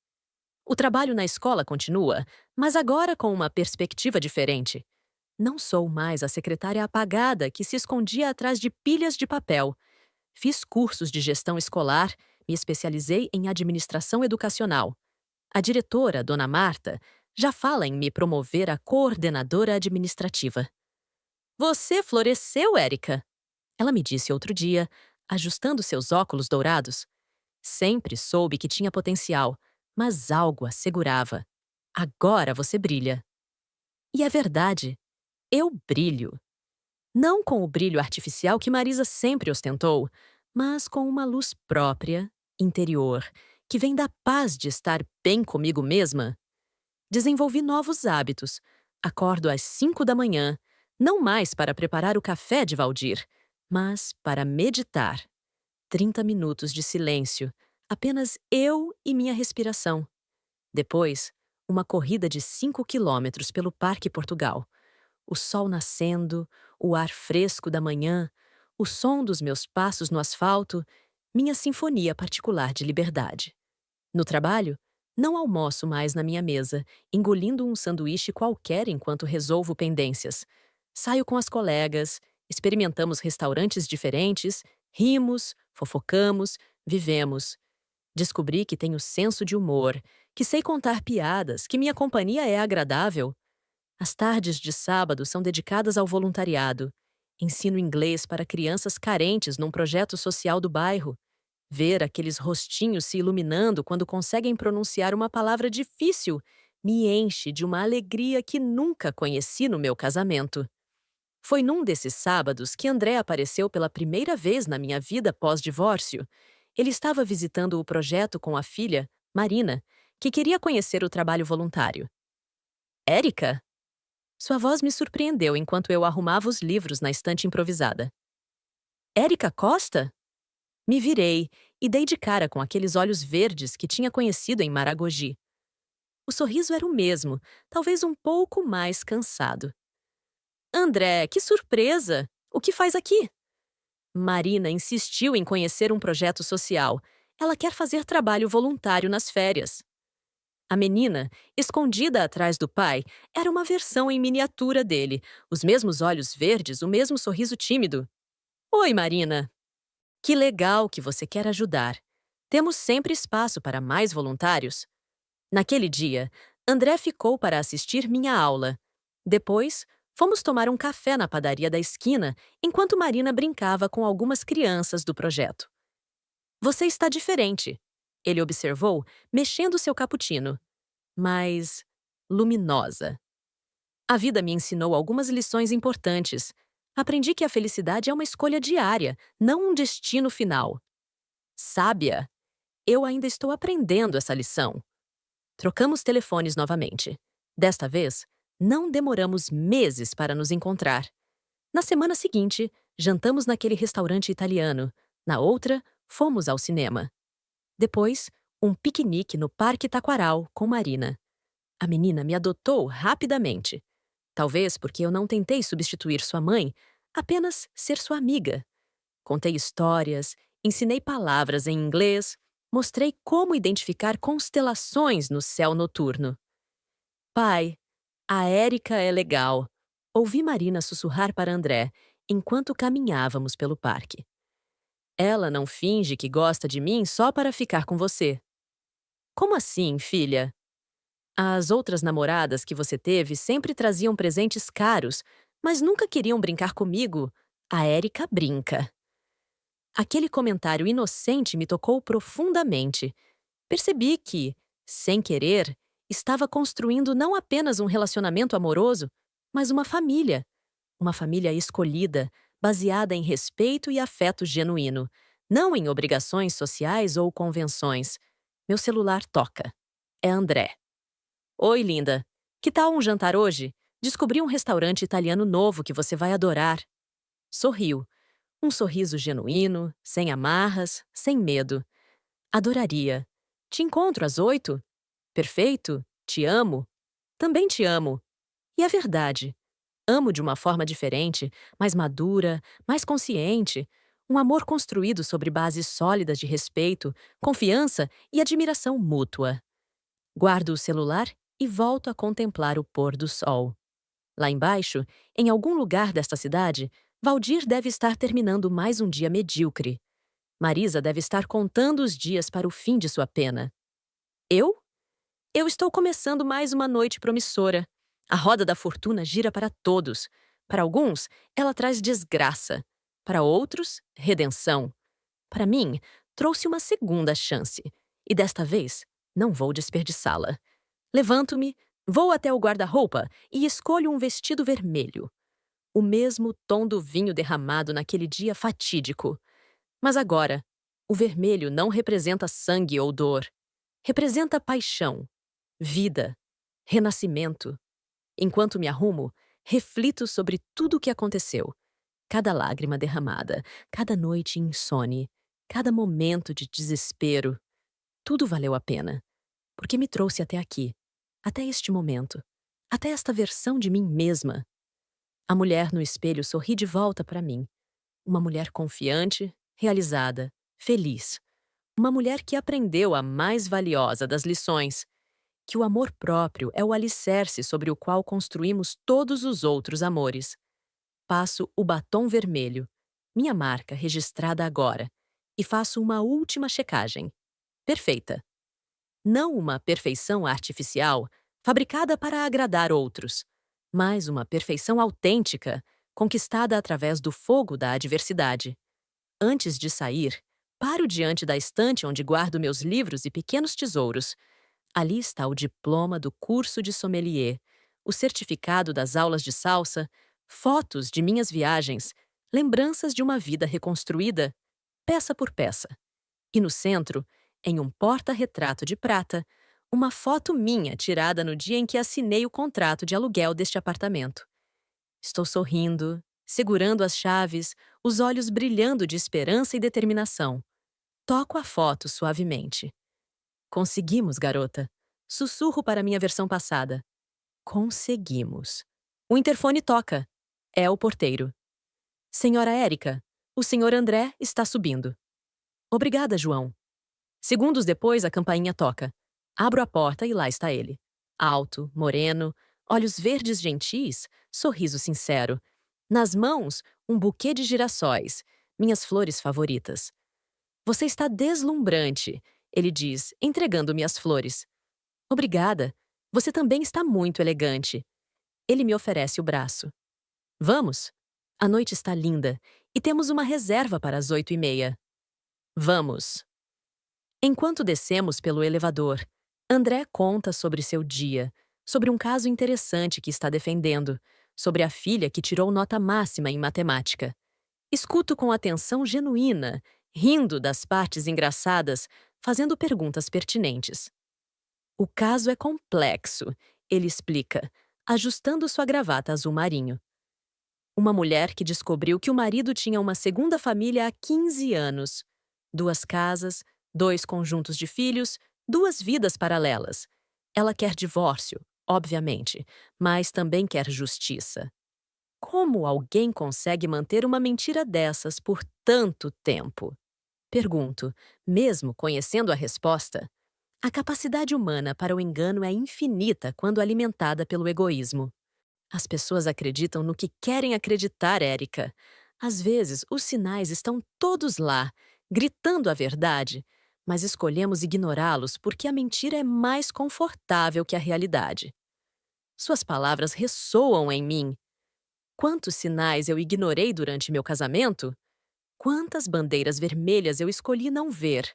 Speaker 1: O trabalho na escola continua, mas agora com uma perspectiva diferente. Não sou mais a secretária apagada que se escondia atrás de pilhas de papel. Fiz cursos de gestão escolar, me especializei em administração educacional. A diretora, Dona Marta, já fala em me promover a coordenadora administrativa. Você floresceu, Érica! Ela me disse outro dia, ajustando seus óculos dourados. Sempre soube que tinha potencial, mas algo a segurava. Agora você brilha. E é verdade, eu brilho. Não com o brilho artificial que Marisa sempre ostentou, mas com uma luz própria, interior, que vem da paz de estar bem comigo mesma. Desenvolvi novos hábitos. Acordo às 5 da manhã, não mais para preparar o café de Valdir, mas para meditar. 30 minutos de silêncio, apenas eu e minha respiração. Depois, uma corrida de 5 quilômetros pelo Parque Portugal. O sol nascendo, o ar fresco da manhã, o som dos meus passos no asfalto, minha sinfonia particular de liberdade. No trabalho, não almoço mais na minha mesa, engolindo um sanduíche qualquer enquanto resolvo pendências. Saio com as colegas, experimentamos restaurantes diferentes, rimos, fofocamos, vivemos. Descobri que tenho senso de humor, que sei contar piadas, que minha companhia é agradável. As tardes de sábado são dedicadas ao voluntariado. Ensino inglês para crianças carentes num projeto social do bairro. Ver aqueles rostinhos se iluminando quando conseguem pronunciar uma palavra difícil me enche de uma alegria que nunca conheci no meu casamento. Foi num desses sábados que André apareceu pela primeira vez na minha vida pós-divórcio. Ele estava visitando o projeto com a filha, Marina, que queria conhecer o trabalho voluntário. Érica? Sua voz me surpreendeu enquanto eu arrumava os livros na estante improvisada. Érica Costa? Me virei e dei de cara com aqueles olhos verdes que tinha conhecido em Maragogi. O sorriso era o mesmo, talvez um pouco mais cansado. André, que surpresa! O que faz aqui? Marina insistiu em conhecer um projeto social. Ela quer fazer trabalho voluntário nas férias. A menina, escondida atrás do pai, era uma versão em miniatura dele, os mesmos olhos verdes, o mesmo sorriso tímido. Oi, Marina! Que legal que você quer ajudar. Temos sempre espaço para mais voluntários. Naquele dia, André ficou para assistir minha aula. Depois, fomos tomar um café na padaria da esquina enquanto Marina brincava com algumas crianças do projeto. Você está diferente, ele observou, mexendo seu cappuccino. Mas luminosa. A vida me ensinou algumas lições importantes. Aprendi que a felicidade é uma escolha diária, não um destino final. Sábia, eu ainda estou aprendendo essa lição. Trocamos telefones novamente. Desta vez, não demoramos meses para nos encontrar. Na semana seguinte, jantamos naquele restaurante italiano. Na outra, fomos ao cinema. Depois, um piquenique no Parque Taquaral com Marina. A menina me adotou rapidamente. Talvez porque eu não tentei substituir sua mãe, apenas ser sua amiga. Contei histórias, ensinei palavras em inglês, mostrei como identificar constelações no céu noturno. Pai, a Érica é legal. Ouvi Marina sussurrar para André enquanto caminhávamos pelo parque. Ela não finge que gosta de mim só para ficar com você. Como assim, filha? As outras namoradas que você teve sempre traziam presentes caros, mas nunca queriam brincar comigo. A Érica brinca. Aquele comentário inocente me tocou profundamente. Percebi que, sem querer, estava construindo não apenas um relacionamento amoroso, mas uma família. Uma família escolhida, baseada em respeito e afeto genuíno, não em obrigações sociais ou convenções. Meu celular toca. É André. Oi, linda. Que tal um jantar hoje? Descobri um restaurante italiano novo que você vai adorar. Sorriu. Um sorriso genuíno, sem amarras, sem medo. Adoraria. Te encontro às 8? Perfeito. Te amo. Também te amo. E é verdade. Amo de uma forma diferente, mais madura, mais consciente. Um amor construído sobre bases sólidas de respeito, confiança e admiração mútua. Guardo o celular e volto a contemplar o pôr do sol. Lá embaixo, em algum lugar desta cidade, Valdir deve estar terminando mais um dia medíocre. Marisa deve estar contando os dias para o fim de sua pena. Eu? Eu estou começando mais uma noite promissora. A roda da fortuna gira para todos. Para alguns, ela traz desgraça. Para outros, redenção. Para mim, trouxe uma segunda chance. E desta vez, não vou desperdiçá-la. Levanto-me, vou até o guarda-roupa e escolho um vestido vermelho. O mesmo tom do vinho derramado naquele dia fatídico. Mas agora, o vermelho não representa sangue ou dor. Representa paixão, vida, renascimento. Enquanto me arrumo, reflito sobre tudo o que aconteceu. Cada lágrima derramada, cada noite insone, cada momento de desespero. Tudo valeu a pena, porque me trouxe até aqui, até este momento, até esta versão de mim mesma. A mulher no espelho sorri de volta para mim. Uma mulher confiante, realizada, feliz. Uma mulher que aprendeu a mais valiosa das lições, que o amor próprio é o alicerce sobre o qual construímos todos os outros amores. Passo o batom vermelho, minha marca registrada agora, e faço uma última checagem. Perfeita. Não uma perfeição artificial, fabricada para agradar outros, mas uma perfeição autêntica, conquistada através do fogo da adversidade. Antes de sair, paro diante da estante onde guardo meus livros e pequenos tesouros. Ali está o diploma do curso de sommelier, o certificado das aulas de salsa, fotos de minhas viagens, lembranças de uma vida reconstruída, peça por peça. E no centro, em um porta-retrato de prata, uma foto minha tirada no dia em que assinei o contrato de aluguel deste apartamento. Estou sorrindo, segurando as chaves, os olhos brilhando de esperança e determinação. Toco a foto suavemente. Conseguimos, garota. Sussurro para minha versão passada. Conseguimos. O interfone toca. É o porteiro. Senhora Érica, o senhor André está subindo. Obrigada, João. Segundos depois, a campainha toca. Abro a porta e lá está ele. Alto, moreno, olhos verdes gentis, sorriso sincero. Nas mãos, um buquê de girassóis, minhas flores favoritas. Você está deslumbrante, ele diz, entregando-me as flores. Obrigada. Você também está muito elegante. Ele me oferece o braço. Vamos? A noite está linda e temos uma reserva para as 8h30. Vamos. Enquanto descemos pelo elevador, André conta sobre seu dia, sobre um caso interessante que está defendendo, sobre a filha que tirou nota máxima em matemática. Escuto com atenção genuína, rindo das partes engraçadas, fazendo perguntas pertinentes. O caso é complexo, ele explica, ajustando sua gravata azul marinho. Uma mulher que descobriu que o marido tinha uma segunda família há 15 anos. 2 casas, 2 conjuntos de filhos, 2 vidas paralelas. Ela quer divórcio, obviamente, mas também quer justiça. Como alguém consegue manter uma mentira dessas por tanto tempo? Pergunto, mesmo conhecendo a resposta. A capacidade humana para o engano é infinita quando alimentada pelo egoísmo. As pessoas acreditam no que querem acreditar, Érica. Às vezes, os sinais estão todos lá, gritando a verdade, mas escolhemos ignorá-los porque a mentira é mais confortável que a realidade. Suas palavras ressoam em mim. Quantos sinais eu ignorei durante meu casamento? Quantas bandeiras vermelhas eu escolhi não ver?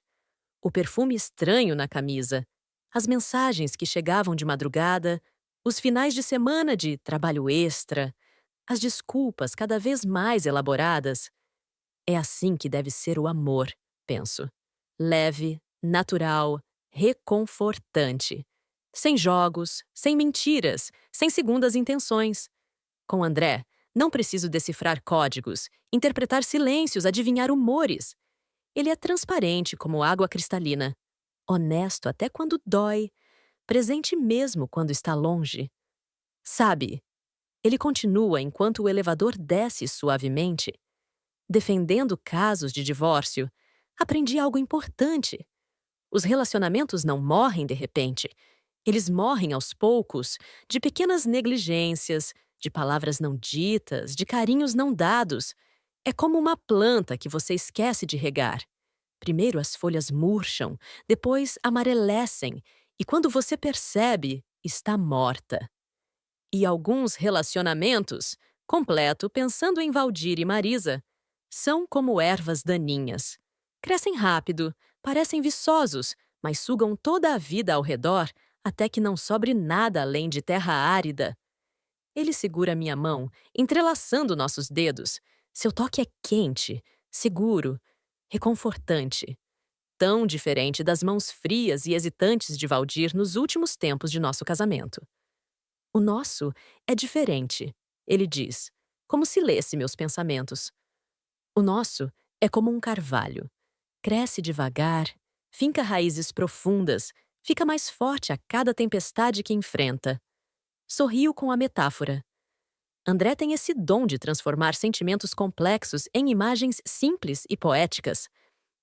Speaker 1: O perfume estranho na camisa, as mensagens que chegavam de madrugada, os finais de semana de trabalho extra, as desculpas cada vez mais elaboradas. É assim que deve ser o amor, penso. Leve, natural, reconfortante. Sem jogos, sem mentiras, sem segundas intenções. Com André, não preciso decifrar códigos, interpretar silêncios, adivinhar humores. Ele é transparente como água cristalina, honesto até quando dói, presente mesmo quando está longe. Sabe, ele continua enquanto o elevador desce suavemente. Defendendo casos de divórcio, aprendi algo importante. Os relacionamentos não morrem de repente. Eles morrem aos poucos, de pequenas negligências, de palavras não ditas, de carinhos não dados. É como uma planta que você esquece de regar. Primeiro as folhas murcham, depois amarelecem, e quando você percebe, está morta. E alguns relacionamentos, completo pensando em Valdir e Marisa, são como ervas daninhas. Crescem rápido, parecem viçosos, mas sugam toda a vida ao redor até que não sobre nada além de terra árida. Ele segura minha mão, entrelaçando nossos dedos. Seu toque é quente, seguro, reconfortante. Tão diferente das mãos frias e hesitantes de Valdir nos últimos tempos de nosso casamento. O nosso é diferente, ele diz, como se lesse meus pensamentos. O nosso é como um carvalho. Cresce devagar, finca raízes profundas, fica mais forte a cada tempestade que enfrenta. Sorriu com a metáfora. André tem esse dom de transformar sentimentos complexos em imagens simples e poéticas.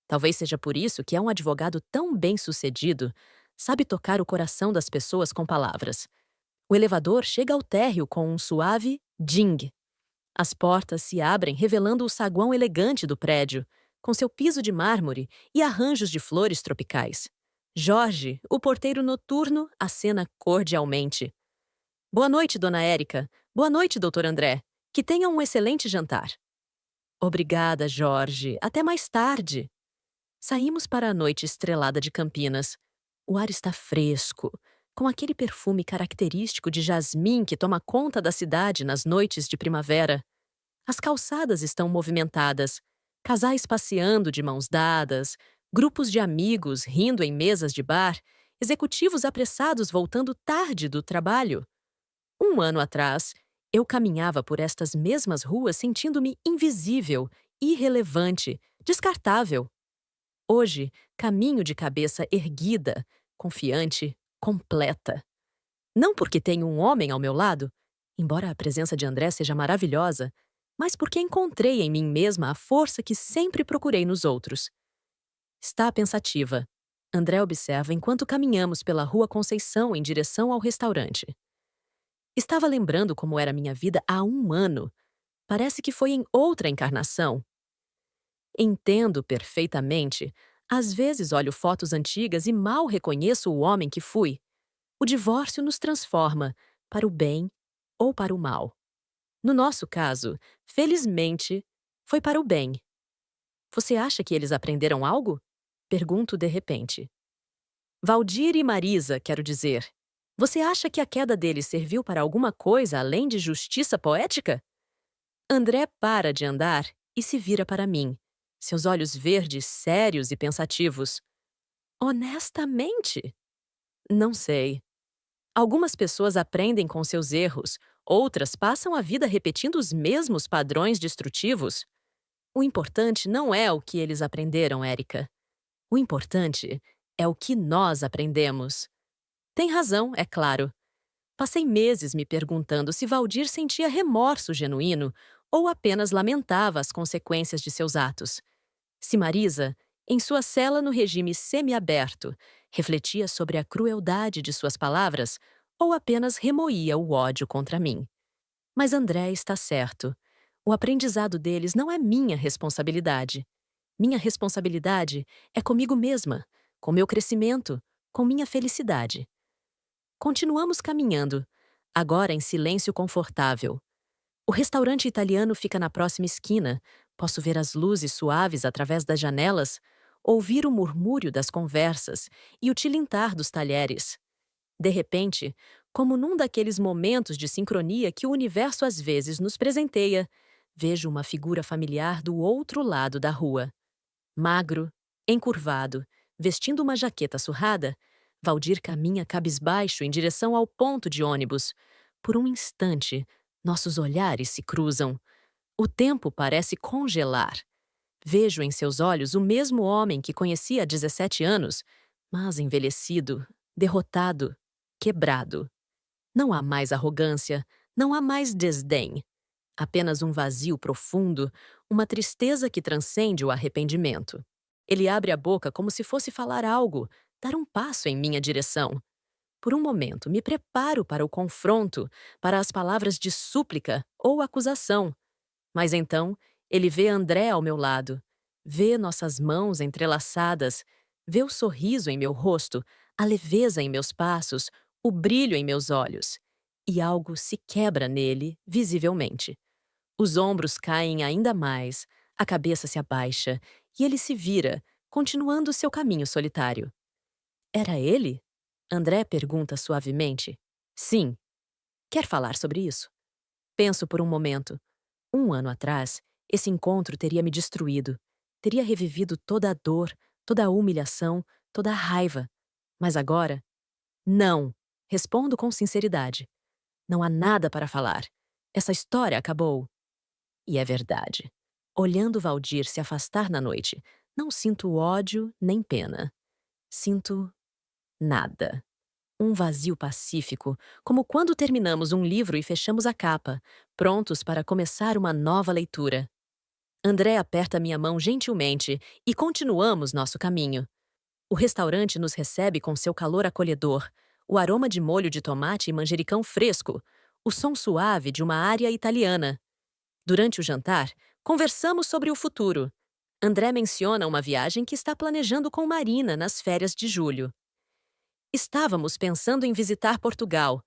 Speaker 1: Talvez seja por isso que é um advogado tão bem-sucedido, sabe tocar o coração das pessoas com palavras. O elevador chega ao térreo com um suave ding. As portas se abrem revelando o saguão elegante do prédio, com seu piso de mármore e arranjos de flores tropicais. Jorge, o porteiro noturno, acena cordialmente. Boa noite, dona Érica. Boa noite, doutor André. Que tenha um excelente jantar. Obrigada, Jorge. Até mais tarde. Saímos para a noite estrelada de Campinas. O ar está fresco, com aquele perfume característico de jasmim que toma conta da cidade nas noites de primavera. As calçadas estão movimentadas, casais passeando de mãos dadas, grupos de amigos rindo em mesas de bar, executivos apressados voltando tarde do trabalho. Um ano atrás, eu caminhava por estas mesmas ruas sentindo-me invisível, irrelevante, descartável. Hoje, caminho de cabeça erguida, confiante, completa. Não porque tenho um homem ao meu lado, embora a presença de André seja maravilhosa, mas porque encontrei em mim mesma a força que sempre procurei nos outros. Está pensativa. André observa enquanto caminhamos pela Rua Conceição em direção ao restaurante. Estava lembrando como era minha vida há um ano. Parece que foi em outra encarnação. Entendo perfeitamente. Às vezes olho fotos antigas e mal reconheço o homem que fui. O divórcio nos transforma, para o bem ou para o mal. No nosso caso, felizmente, foi para o bem. Você acha que eles aprenderam algo? Pergunto de repente. Valdir e Marisa, quero dizer. Você acha que a queda deles serviu para alguma coisa além de justiça poética? André para de andar e se vira para mim, seus olhos verdes sérios e pensativos. Honestamente? Não sei. Algumas pessoas aprendem com seus erros, outras passam a vida repetindo os mesmos padrões destrutivos. O importante não é o que eles aprenderam, Érica. O importante é o que nós aprendemos. Tem razão, é claro. Passei meses me perguntando se Valdir sentia remorso genuíno ou apenas lamentava as consequências de seus atos. Se Marisa, em sua cela no regime semiaberto, refletia sobre a crueldade de suas palavras ou apenas remoía o ódio contra mim. Mas André está certo. O aprendizado deles não é minha responsabilidade. Minha responsabilidade é comigo mesma, com meu crescimento, com minha felicidade. Continuamos caminhando, agora em silêncio confortável. O restaurante italiano fica na próxima esquina. Posso ver as luzes suaves através das janelas, ouvir o murmúrio das conversas e o tilintar dos talheres. De repente, como num daqueles momentos de sincronia que o universo às vezes nos presenteia, vejo uma figura familiar do outro lado da rua. Magro, encurvado, vestindo uma jaqueta surrada, Valdir caminha cabisbaixo em direção ao ponto de ônibus. Por um instante, nossos olhares se cruzam. O tempo parece congelar. Vejo em seus olhos o mesmo homem que conheci há 17 anos, mas envelhecido, derrotado, quebrado. Não há mais arrogância, não há mais desdém. Apenas um vazio profundo, uma tristeza que transcende o arrependimento. Ele abre a boca como se fosse falar algo, dar um passo em minha direção. por um momento, me preparo para o confronto, para as palavras de súplica ou acusação. Mas então, ele vê André ao meu lado, vê nossas mãos entrelaçadas, vê o sorriso em meu rosto, a leveza em meus passos, o brilho em meus olhos. E algo se quebra nele, visivelmente. Os ombros caem ainda mais, a cabeça se abaixa e ele se vira, continuando seu caminho solitário. Era ele? André pergunta suavemente. Sim. Quer falar sobre isso? Penso por um momento. Um ano atrás, esse encontro teria me destruído. Teria revivido toda a dor, toda a humilhação, toda a raiva. Mas agora, não. Respondo com sinceridade. Não há nada para falar. Essa história acabou. E é verdade. Olhando Valdir se afastar na noite, não sinto ódio nem pena. Sinto nada. Um vazio pacífico, como quando terminamos um livro e fechamos a capa, prontos para começar uma nova leitura. André aperta minha mão gentilmente e continuamos nosso caminho. O restaurante nos recebe com seu calor acolhedor, o aroma de molho de tomate e manjericão fresco, o som suave de uma área italiana. Durante o jantar, conversamos sobre o futuro. André menciona uma viagem que está planejando com Marina nas férias de julho. Estávamos pensando em visitar Portugal.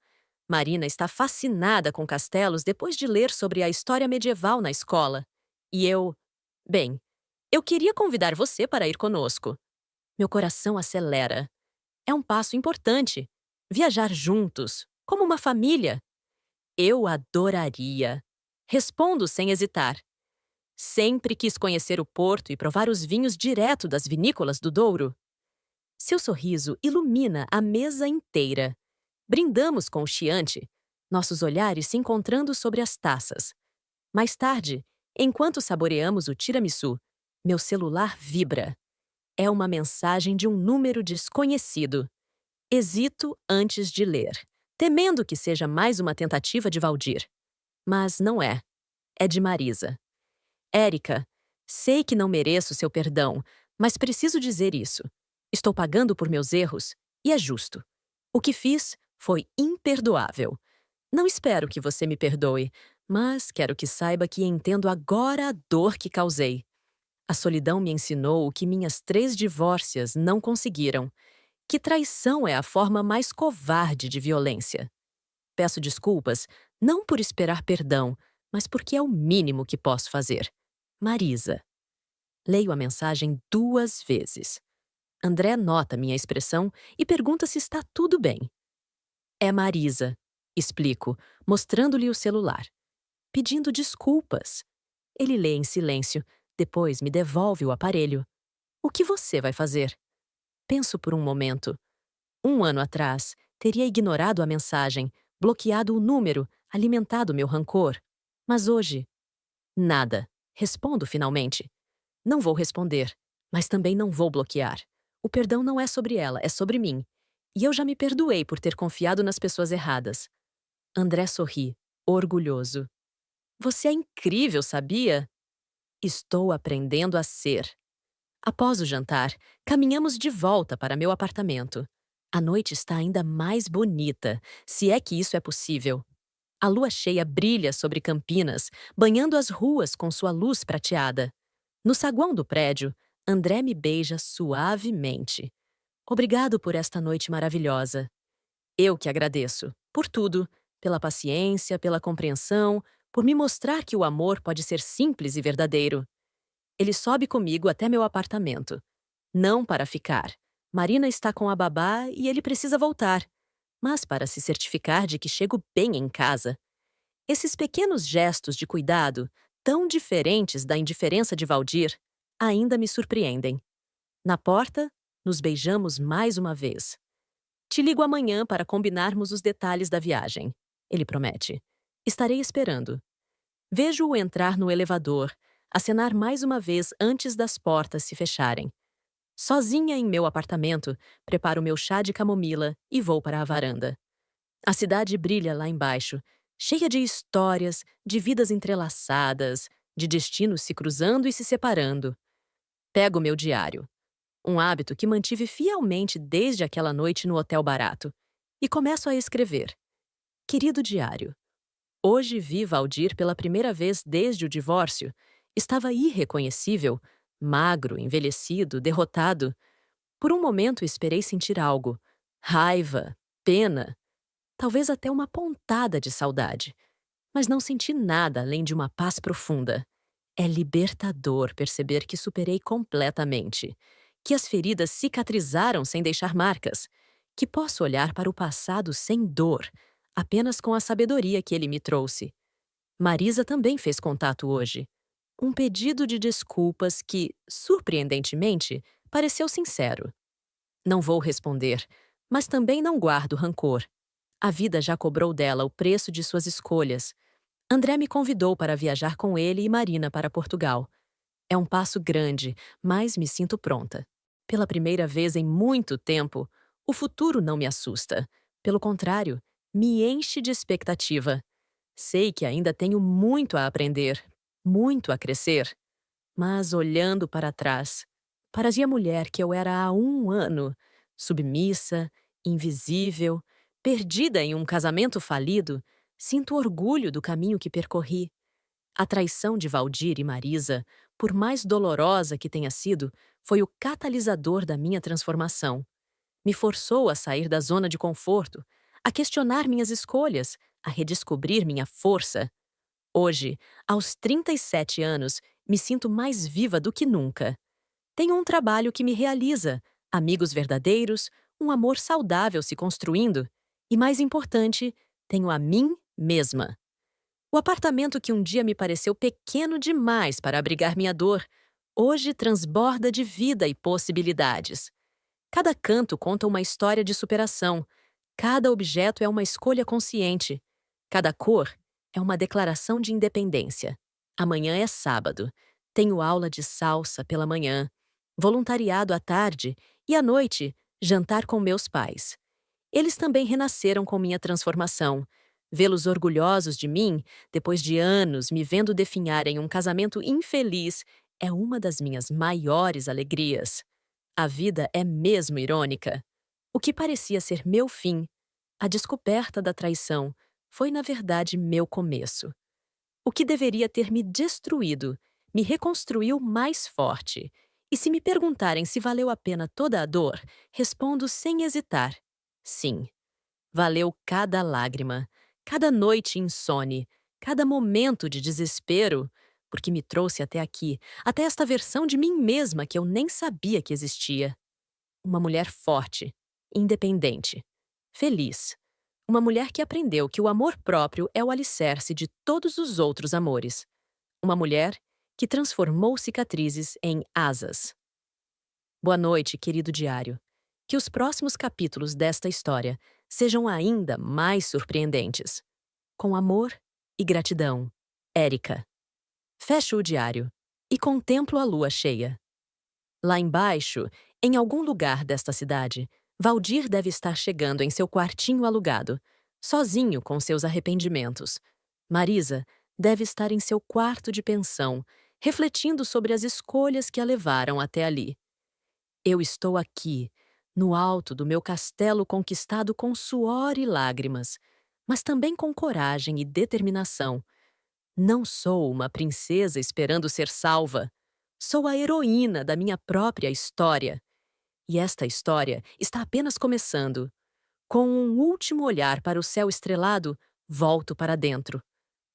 Speaker 1: Marina está fascinada com castelos depois de ler sobre a história medieval na escola. E eu... Bem, eu queria convidar você para ir conosco. Meu coração acelera. É um passo importante. Viajar juntos, como uma família. Eu adoraria. Respondo sem hesitar. Sempre quis conhecer o Porto e provar os vinhos direto das vinícolas do Douro. Seu sorriso ilumina a mesa inteira. Brindamos com o chiante, nossos olhares se encontrando sobre as taças. Mais tarde, enquanto saboreamos o tiramisu, meu celular vibra. É uma mensagem de um número desconhecido. Hesito antes de ler, temendo que seja mais uma tentativa de Valdir. Mas não é. É de Marisa. Érica, sei que não mereço seu perdão, mas preciso dizer isso. Estou pagando por meus erros, e é justo. O que fiz foi imperdoável. Não espero que você me perdoe, mas quero que saiba que entendo agora a dor que causei. A solidão me ensinou o que minhas 3 divórcias não conseguiram, que traição é a forma mais covarde de violência. Peço desculpas, não por esperar perdão, mas porque é o mínimo que posso fazer. Marisa. Leio a mensagem 2 vezes. André nota minha expressão e pergunta se está tudo bem. É Marisa, explico, mostrando-lhe o celular. Pedindo desculpas. Ele lê em silêncio, depois me devolve o aparelho. O que você vai fazer? Penso por um momento. Um ano atrás, teria ignorado a mensagem, bloqueado o número, alimentado meu rancor. Mas hoje, nada. Respondo finalmente. Não vou responder, mas também não vou bloquear. O perdão não é sobre ela, é sobre mim. E eu já me perdoei por ter confiado nas pessoas erradas. André sorri, orgulhoso. Você é incrível, sabia? Estou aprendendo a ser. Após o jantar, caminhamos de volta para meu apartamento. A noite está ainda mais bonita, se é que isso é possível. A lua cheia brilha sobre Campinas, banhando as ruas com sua luz prateada. No saguão do prédio, André me beija suavemente. Obrigado por esta noite maravilhosa. Eu que agradeço, por tudo, pela paciência, pela compreensão, por me mostrar que o amor pode ser simples e verdadeiro. Ele sobe comigo até meu apartamento. Não para ficar. Marina está com a babá e ele precisa voltar. Mas para se certificar de que chego bem em casa. Esses pequenos gestos de cuidado, tão diferentes da indiferença de Valdir, ainda me surpreendem. Na porta, nos beijamos mais uma vez. Te ligo amanhã para combinarmos os detalhes da viagem, ele promete. Estarei esperando. Vejo-o entrar no elevador, acenar mais uma vez antes das portas se fecharem. Sozinha em meu apartamento, preparo meu chá de camomila e vou para a varanda. A cidade brilha lá embaixo, cheia de histórias, de vidas entrelaçadas, de destinos se cruzando e se separando. Pego meu diário. Um hábito que mantive fielmente desde aquela noite no hotel barato. E começo a escrever. Querido diário, hoje vi Valdir pela primeira vez desde o divórcio. Estava irreconhecível, magro, envelhecido, derrotado. Por um momento esperei sentir algo. Raiva, pena, talvez até uma pontada de saudade. Mas não senti nada além de uma paz profunda. É libertador perceber que superei completamente, que as feridas cicatrizaram sem deixar marcas, que posso olhar para o passado sem dor, apenas com a sabedoria que ele me trouxe. Marisa também fez contato hoje. Um pedido de desculpas que, surpreendentemente, pareceu sincero. Não vou responder, mas também não guardo rancor. A vida já cobrou dela o preço de suas escolhas. André me convidou para viajar com ele e Marina para Portugal. É um passo grande, mas me sinto pronta. Pela primeira vez em muito tempo, o futuro não me assusta. Pelo contrário, me enche de expectativa. Sei que ainda tenho muito a aprender, muito a crescer. Mas olhando para trás, parecia a mulher que eu era há um ano, submissa, invisível, perdida em um casamento falido, sinto orgulho do caminho que percorri. A traição de Valdir e Marisa, por mais dolorosa que tenha sido, foi o catalisador da minha transformação. Me forçou a sair da zona de conforto, a questionar minhas escolhas, a redescobrir minha força. Hoje, aos 37 anos, me sinto mais viva do que nunca. Tenho um trabalho que me realiza, amigos verdadeiros, um amor saudável se construindo e, mais importante, tenho a mim mesma. O apartamento que um dia me pareceu pequeno demais para abrigar minha dor, hoje transborda de vida e possibilidades. Cada canto conta uma história de superação, cada objeto é uma escolha consciente, cada cor é uma declaração de independência. Amanhã é sábado, tenho aula de salsa pela manhã, voluntariado à tarde e à noite, jantar com meus pais. Eles também renasceram com minha transformação. Vê-los orgulhosos de mim, depois de anos me vendo definhar em um casamento infeliz, é uma das minhas maiores alegrias. A vida é mesmo irônica. O que parecia ser meu fim, a descoberta da traição, foi na verdade meu começo. O que deveria ter me destruído, me reconstruiu mais forte. E se me perguntarem se valeu a pena toda a dor, respondo sem hesitar: sim. Valeu cada lágrima, cada noite insone, cada momento de desespero, porque me trouxe até aqui, até esta versão de mim mesma que eu nem sabia que existia. Uma mulher forte, independente, feliz. Uma mulher que aprendeu que o amor próprio é o alicerce de todos os outros amores. Uma mulher que transformou cicatrizes em asas. Boa noite, querido diário. Que os próximos capítulos desta história sejam ainda mais surpreendentes. Com amor e gratidão. Érica. Fecho o diário e contemplo a lua cheia. Lá embaixo, em algum lugar desta cidade, Valdir deve estar chegando em seu quartinho alugado, sozinho com seus arrependimentos. Marisa deve estar em seu quarto de pensão, refletindo sobre as escolhas que a levaram até ali. Eu estou aqui, no alto do meu castelo conquistado com suor e lágrimas, mas também com coragem e determinação. Não sou uma princesa esperando ser salva. Sou a heroína da minha própria história. E esta história está apenas começando. Com um último olhar para o céu estrelado, volto para dentro.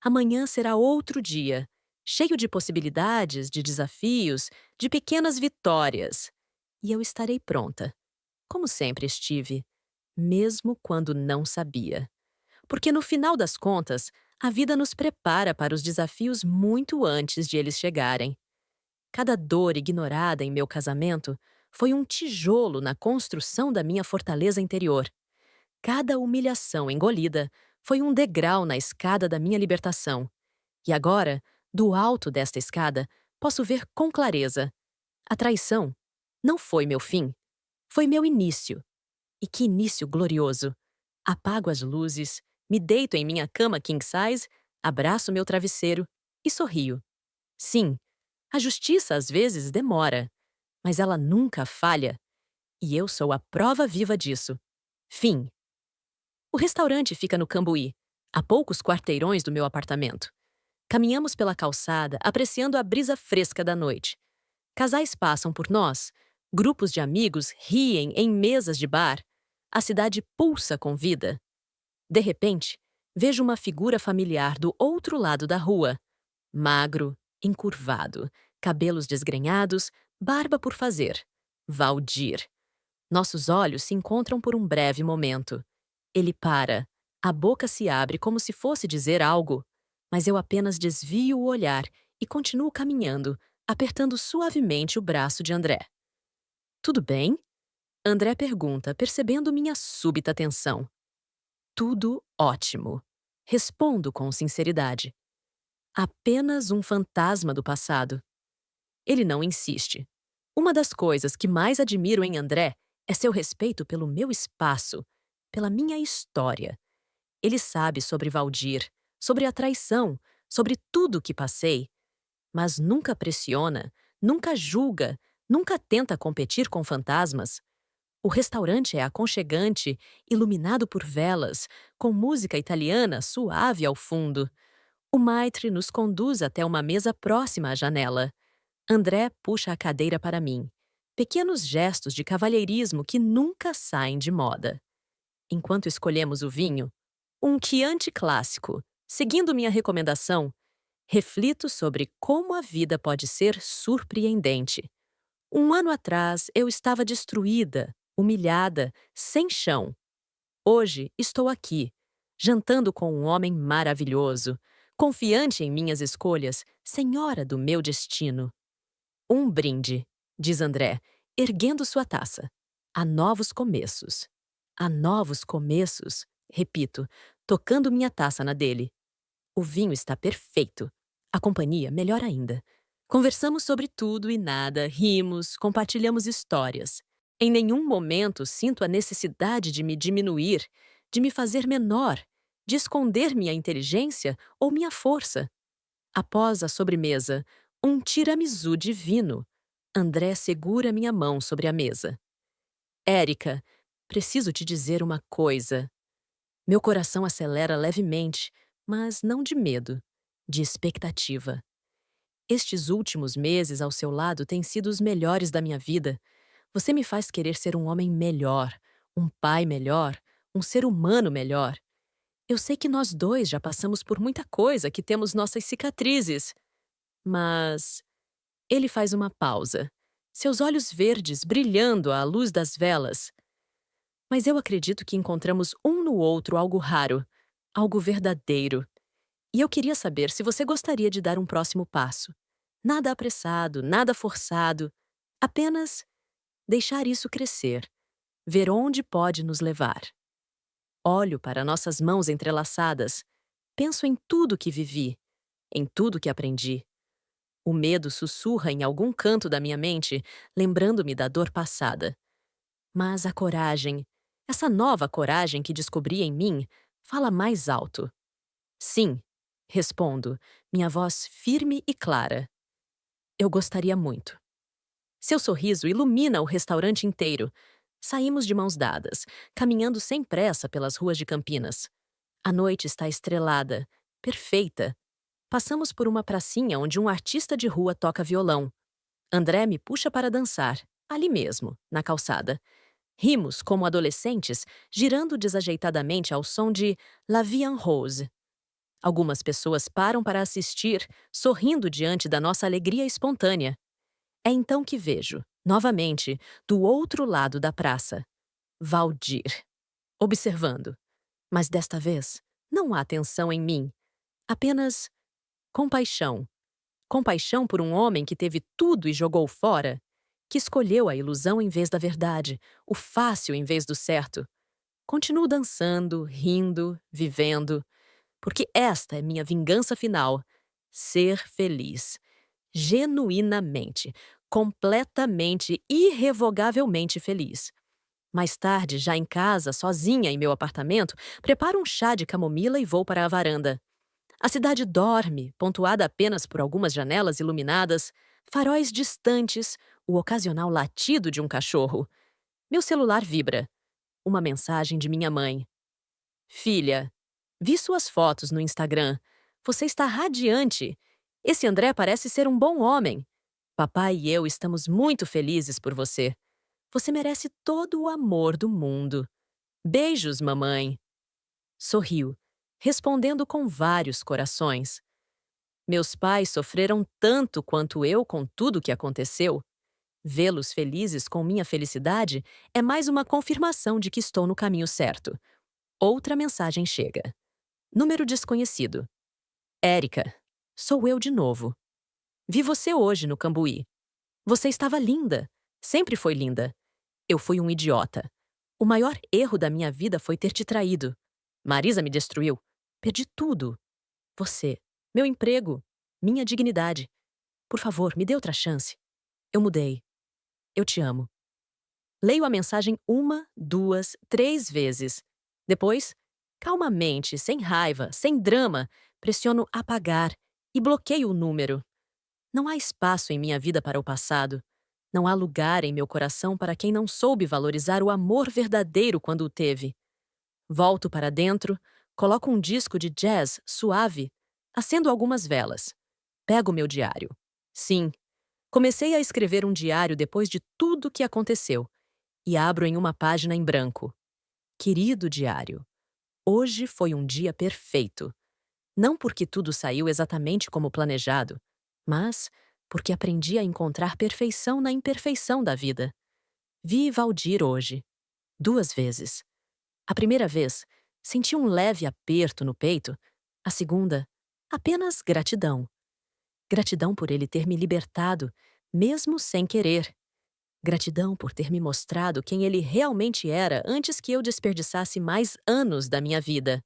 Speaker 1: Amanhã será outro dia, cheio de possibilidades, de desafios, de pequenas vitórias. E eu estarei pronta, como sempre estive, mesmo quando não sabia. Porque no final das contas, a vida nos prepara para os desafios muito antes de eles chegarem. Cada dor ignorada em meu casamento foi um tijolo na construção da minha fortaleza interior. Cada humilhação engolida foi um degrau na escada da minha libertação. E agora, do alto desta escada, posso ver com clareza. A traição não foi meu fim, foi meu início. E que início glorioso! Apago as luzes, me deito em minha cama king size, abraço meu travesseiro e sorrio. Sim, a justiça às vezes demora, mas ela nunca falha. E eu sou a prova viva disso. Fim. O restaurante fica no Cambuí, a poucos quarteirões do meu apartamento. Caminhamos pela calçada, apreciando a brisa fresca da noite. Casais passam por nós, grupos de amigos riem em mesas de bar. A cidade pulsa com vida. De repente, vejo uma figura familiar do outro lado da rua. Magro, encurvado, cabelos desgrenhados, barba por fazer. Valdir. Nossos olhos se encontram por um breve momento. Ele para. A boca se abre como se fosse dizer algo, mas eu apenas desvio o olhar e continuo caminhando, apertando suavemente o braço de André. Tudo bem? André pergunta, percebendo minha súbita tensão. Tudo ótimo. Respondo com sinceridade. Apenas um fantasma do passado. Ele não insiste. Uma das coisas que mais admiro em André é seu respeito pelo meu espaço, pela minha história. Ele sabe sobre Valdir, sobre a traição, sobre tudo o que passei, mas nunca pressiona, nunca julga, nunca tenta competir com fantasmas. O restaurante é aconchegante, iluminado por velas, com música italiana suave ao fundo. O maitre nos conduz até uma mesa próxima à janela. André puxa a cadeira para mim. Pequenos gestos de cavalheirismo que nunca saem de moda. Enquanto escolhemos o vinho, um Chianti clássico, seguindo minha recomendação, reflito sobre como a vida pode ser surpreendente. Um ano atrás, eu estava destruída, humilhada, sem chão. Hoje, estou aqui, jantando com um homem maravilhoso, confiante em minhas escolhas, senhora do meu destino. Um brinde, diz André, erguendo sua taça. Há novos começos. Há novos começos, repito, tocando minha taça na dele. O vinho está perfeito. A companhia, melhor ainda. Conversamos sobre tudo e nada, rimos, compartilhamos histórias. Em nenhum momento sinto a necessidade de me diminuir, de me fazer menor, de esconder minha inteligência ou minha força. Após a sobremesa, um tiramisu divino. André segura minha mão sobre a mesa. Érica, preciso te dizer uma coisa. Meu coração acelera levemente, mas não de medo, de expectativa. Estes últimos meses ao seu lado têm sido os melhores da minha vida. Você me faz querer ser um homem melhor, um pai melhor, um ser humano melhor. Eu sei que nós dois já passamos por muita coisa, que temos nossas cicatrizes. Mas ele faz uma pausa, seus olhos verdes brilhando à luz das velas. Mas eu acredito que encontramos um no outro algo raro, algo verdadeiro. E eu queria saber se você gostaria de dar um próximo passo. Nada apressado, nada forçado. Apenas deixar isso crescer, ver onde pode nos levar. Olho para nossas mãos entrelaçadas, penso em tudo que vivi, em tudo que aprendi. O medo sussurra em algum canto da minha mente, lembrando-me da dor passada. Mas a coragem, essa nova coragem que descobri em mim, fala mais alto. Sim, respondo, minha voz firme e clara. Eu gostaria muito. Seu sorriso ilumina o restaurante inteiro. Saímos de mãos dadas, caminhando sem pressa pelas ruas de Campinas. A noite está estrelada, perfeita. Passamos por uma pracinha onde um artista de rua toca violão. André me puxa para dançar, ali mesmo, na calçada. Rimos como adolescentes, girando desajeitadamente ao som de La Vie en Rose. Algumas pessoas param para assistir, sorrindo diante da nossa alegria espontânea. É então que vejo, novamente, do outro lado da praça, Valdir, observando. Mas desta vez, não há tensão em mim. Apenas compaixão. Compaixão por um homem que teve tudo e jogou fora, que escolheu a ilusão em vez da verdade, o fácil em vez do certo. Continuo dançando, rindo, vivendo, porque esta é minha vingança final. Ser feliz. Genuinamente, completamente, irrevogavelmente feliz. Mais tarde, já em casa, sozinha em meu apartamento, preparo um chá de camomila e vou para a varanda. A cidade dorme, pontuada apenas por algumas janelas iluminadas, faróis distantes, o ocasional latido de um cachorro. Meu celular vibra. Uma mensagem de minha mãe. Filha, vi suas fotos no Instagram. Você está radiante. Esse André parece ser um bom homem. Papai e eu estamos muito felizes por você. Você merece todo o amor do mundo. Beijos, mamãe. Sorriu, respondendo com vários corações. Meus pais sofreram tanto quanto eu com tudo o que aconteceu. Vê-los felizes com minha felicidade é mais uma confirmação de que estou no caminho certo. Outra mensagem chega. Número desconhecido. Érica, sou eu de novo. Vi você hoje no Cambuí. Você estava linda. Sempre foi linda. Eu fui um idiota. O maior erro da minha vida foi ter te traído. Marisa me destruiu. Perdi tudo. Você, meu emprego, minha dignidade. Por favor, me dê outra chance. Eu mudei. Eu te amo. Leio a mensagem uma, duas, três vezes. Depois, calmamente, sem raiva, sem drama, pressiono apagar e bloqueio o número. Não há espaço em minha vida para o passado. Não há lugar em meu coração para quem não soube valorizar o amor verdadeiro quando o teve. Volto para dentro, coloco um disco de jazz suave, acendo algumas velas. Pego meu diário. Sim, comecei a escrever um diário depois de tudo que aconteceu e abro em uma página em branco. Querido diário, hoje foi um dia perfeito. Não porque tudo saiu exatamente como planejado, mas porque aprendi a encontrar perfeição na imperfeição da vida. Vi Valdir hoje, 2 vezes. A primeira vez, senti um leve aperto no peito. A segunda, apenas gratidão. Gratidão por ele ter me libertado, mesmo sem querer. Gratidão por ter me mostrado quem ele realmente era antes que eu desperdiçasse mais anos da minha vida.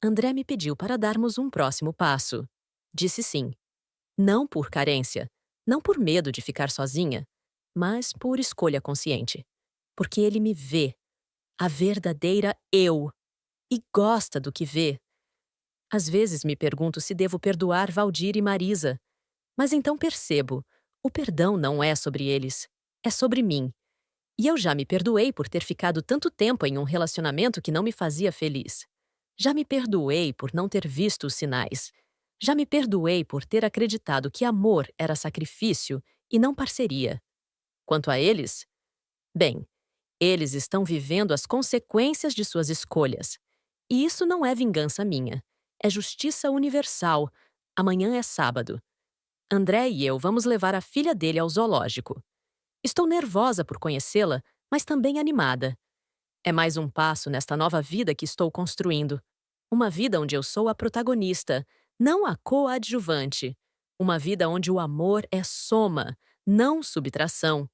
Speaker 1: André me pediu para darmos um próximo passo. Disse sim. Não por carência, não por medo de ficar sozinha, mas por escolha consciente. Porque ele me vê, a verdadeira eu, e gosta do que vê. Às vezes me pergunto se devo perdoar Valdir e Marisa, mas então percebo, o perdão não é sobre eles, é sobre mim. E eu já me perdoei por ter ficado tanto tempo em um relacionamento que não me fazia feliz. Já me perdoei por não ter visto os sinais. Já me perdoei por ter acreditado que amor era sacrifício e não parceria. Quanto a eles, bem, eles estão vivendo as consequências de suas escolhas. E isso não é vingança minha. É justiça universal. Amanhã é sábado. André e eu vamos levar a filha dele ao zoológico. Estou nervosa por conhecê-la, mas também animada. É mais um passo nesta nova vida que estou construindo. Uma vida onde eu sou a protagonista, não a coadjuvante. Uma vida onde o amor é soma, não subtração.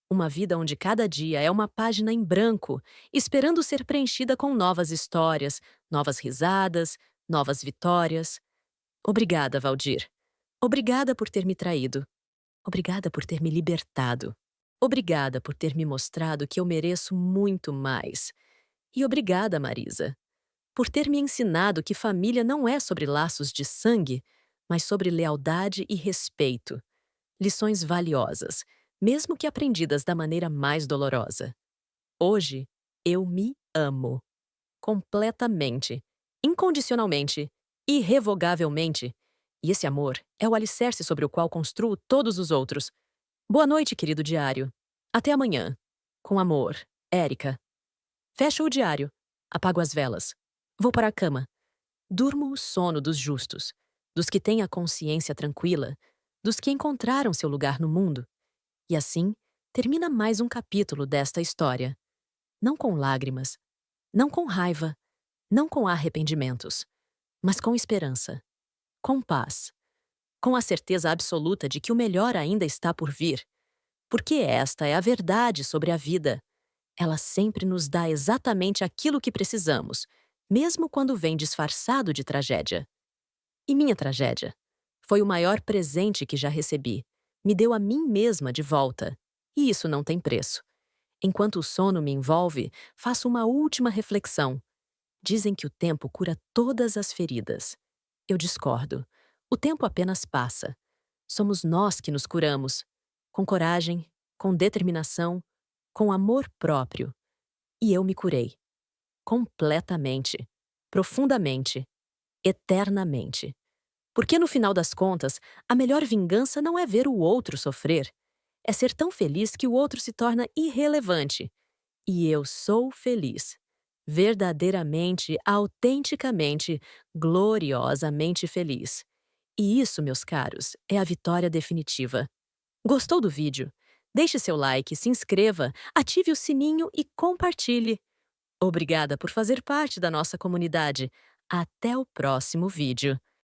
Speaker 1: Uma vida onde cada dia é uma página em branco, esperando ser preenchida com novas histórias, novas risadas, novas vitórias. Obrigada, Valdir. Obrigada por ter me traído. Obrigada por ter me libertado. Obrigada por ter me mostrado que eu mereço muito mais. E obrigada, Marisa, por ter me ensinado que família não é sobre laços de sangue, mas sobre lealdade e respeito. Lições valiosas, mesmo que aprendidas da maneira mais dolorosa. Hoje, eu me amo. Completamente, incondicionalmente, irrevogavelmente. E esse amor é o alicerce sobre o qual construo todos os outros. Boa noite, querido diário. Até amanhã. Com amor, Érica. Fecho o diário. Apago as velas. Vou para a cama. Durmo o sono dos justos, dos que têm a consciência tranquila, dos que encontraram seu lugar no mundo. E assim, termina mais um capítulo desta história. Não com lágrimas, não com raiva, não com arrependimentos, mas com esperança, com paz, com a certeza absoluta de que o melhor ainda está por vir. Porque esta é a verdade sobre a vida. Ela sempre nos dá exatamente aquilo que precisamos, mesmo quando vem disfarçado de tragédia. E minha tragédia foi o maior presente que já recebi. Me deu a mim mesma de volta. E isso não tem preço. Enquanto o sono me envolve, faço uma última reflexão. Dizem que o tempo cura todas as feridas. Eu discordo. O tempo apenas passa. Somos nós que nos curamos. Com coragem, com determinação, com amor próprio. E eu me curei. Completamente. profundamente, eternamente. Porque no final das contas, a melhor vingança não é ver o outro sofrer, é ser tão feliz que o outro se torna irrelevante. E eu sou feliz. Verdadeiramente, autenticamente, gloriosamente feliz. E isso, meus caros, é a vitória definitiva. Gostou do vídeo? Deixe seu like, se inscreva, ative o sininho e compartilhe. Obrigada por fazer parte da nossa comunidade. Até o próximo vídeo.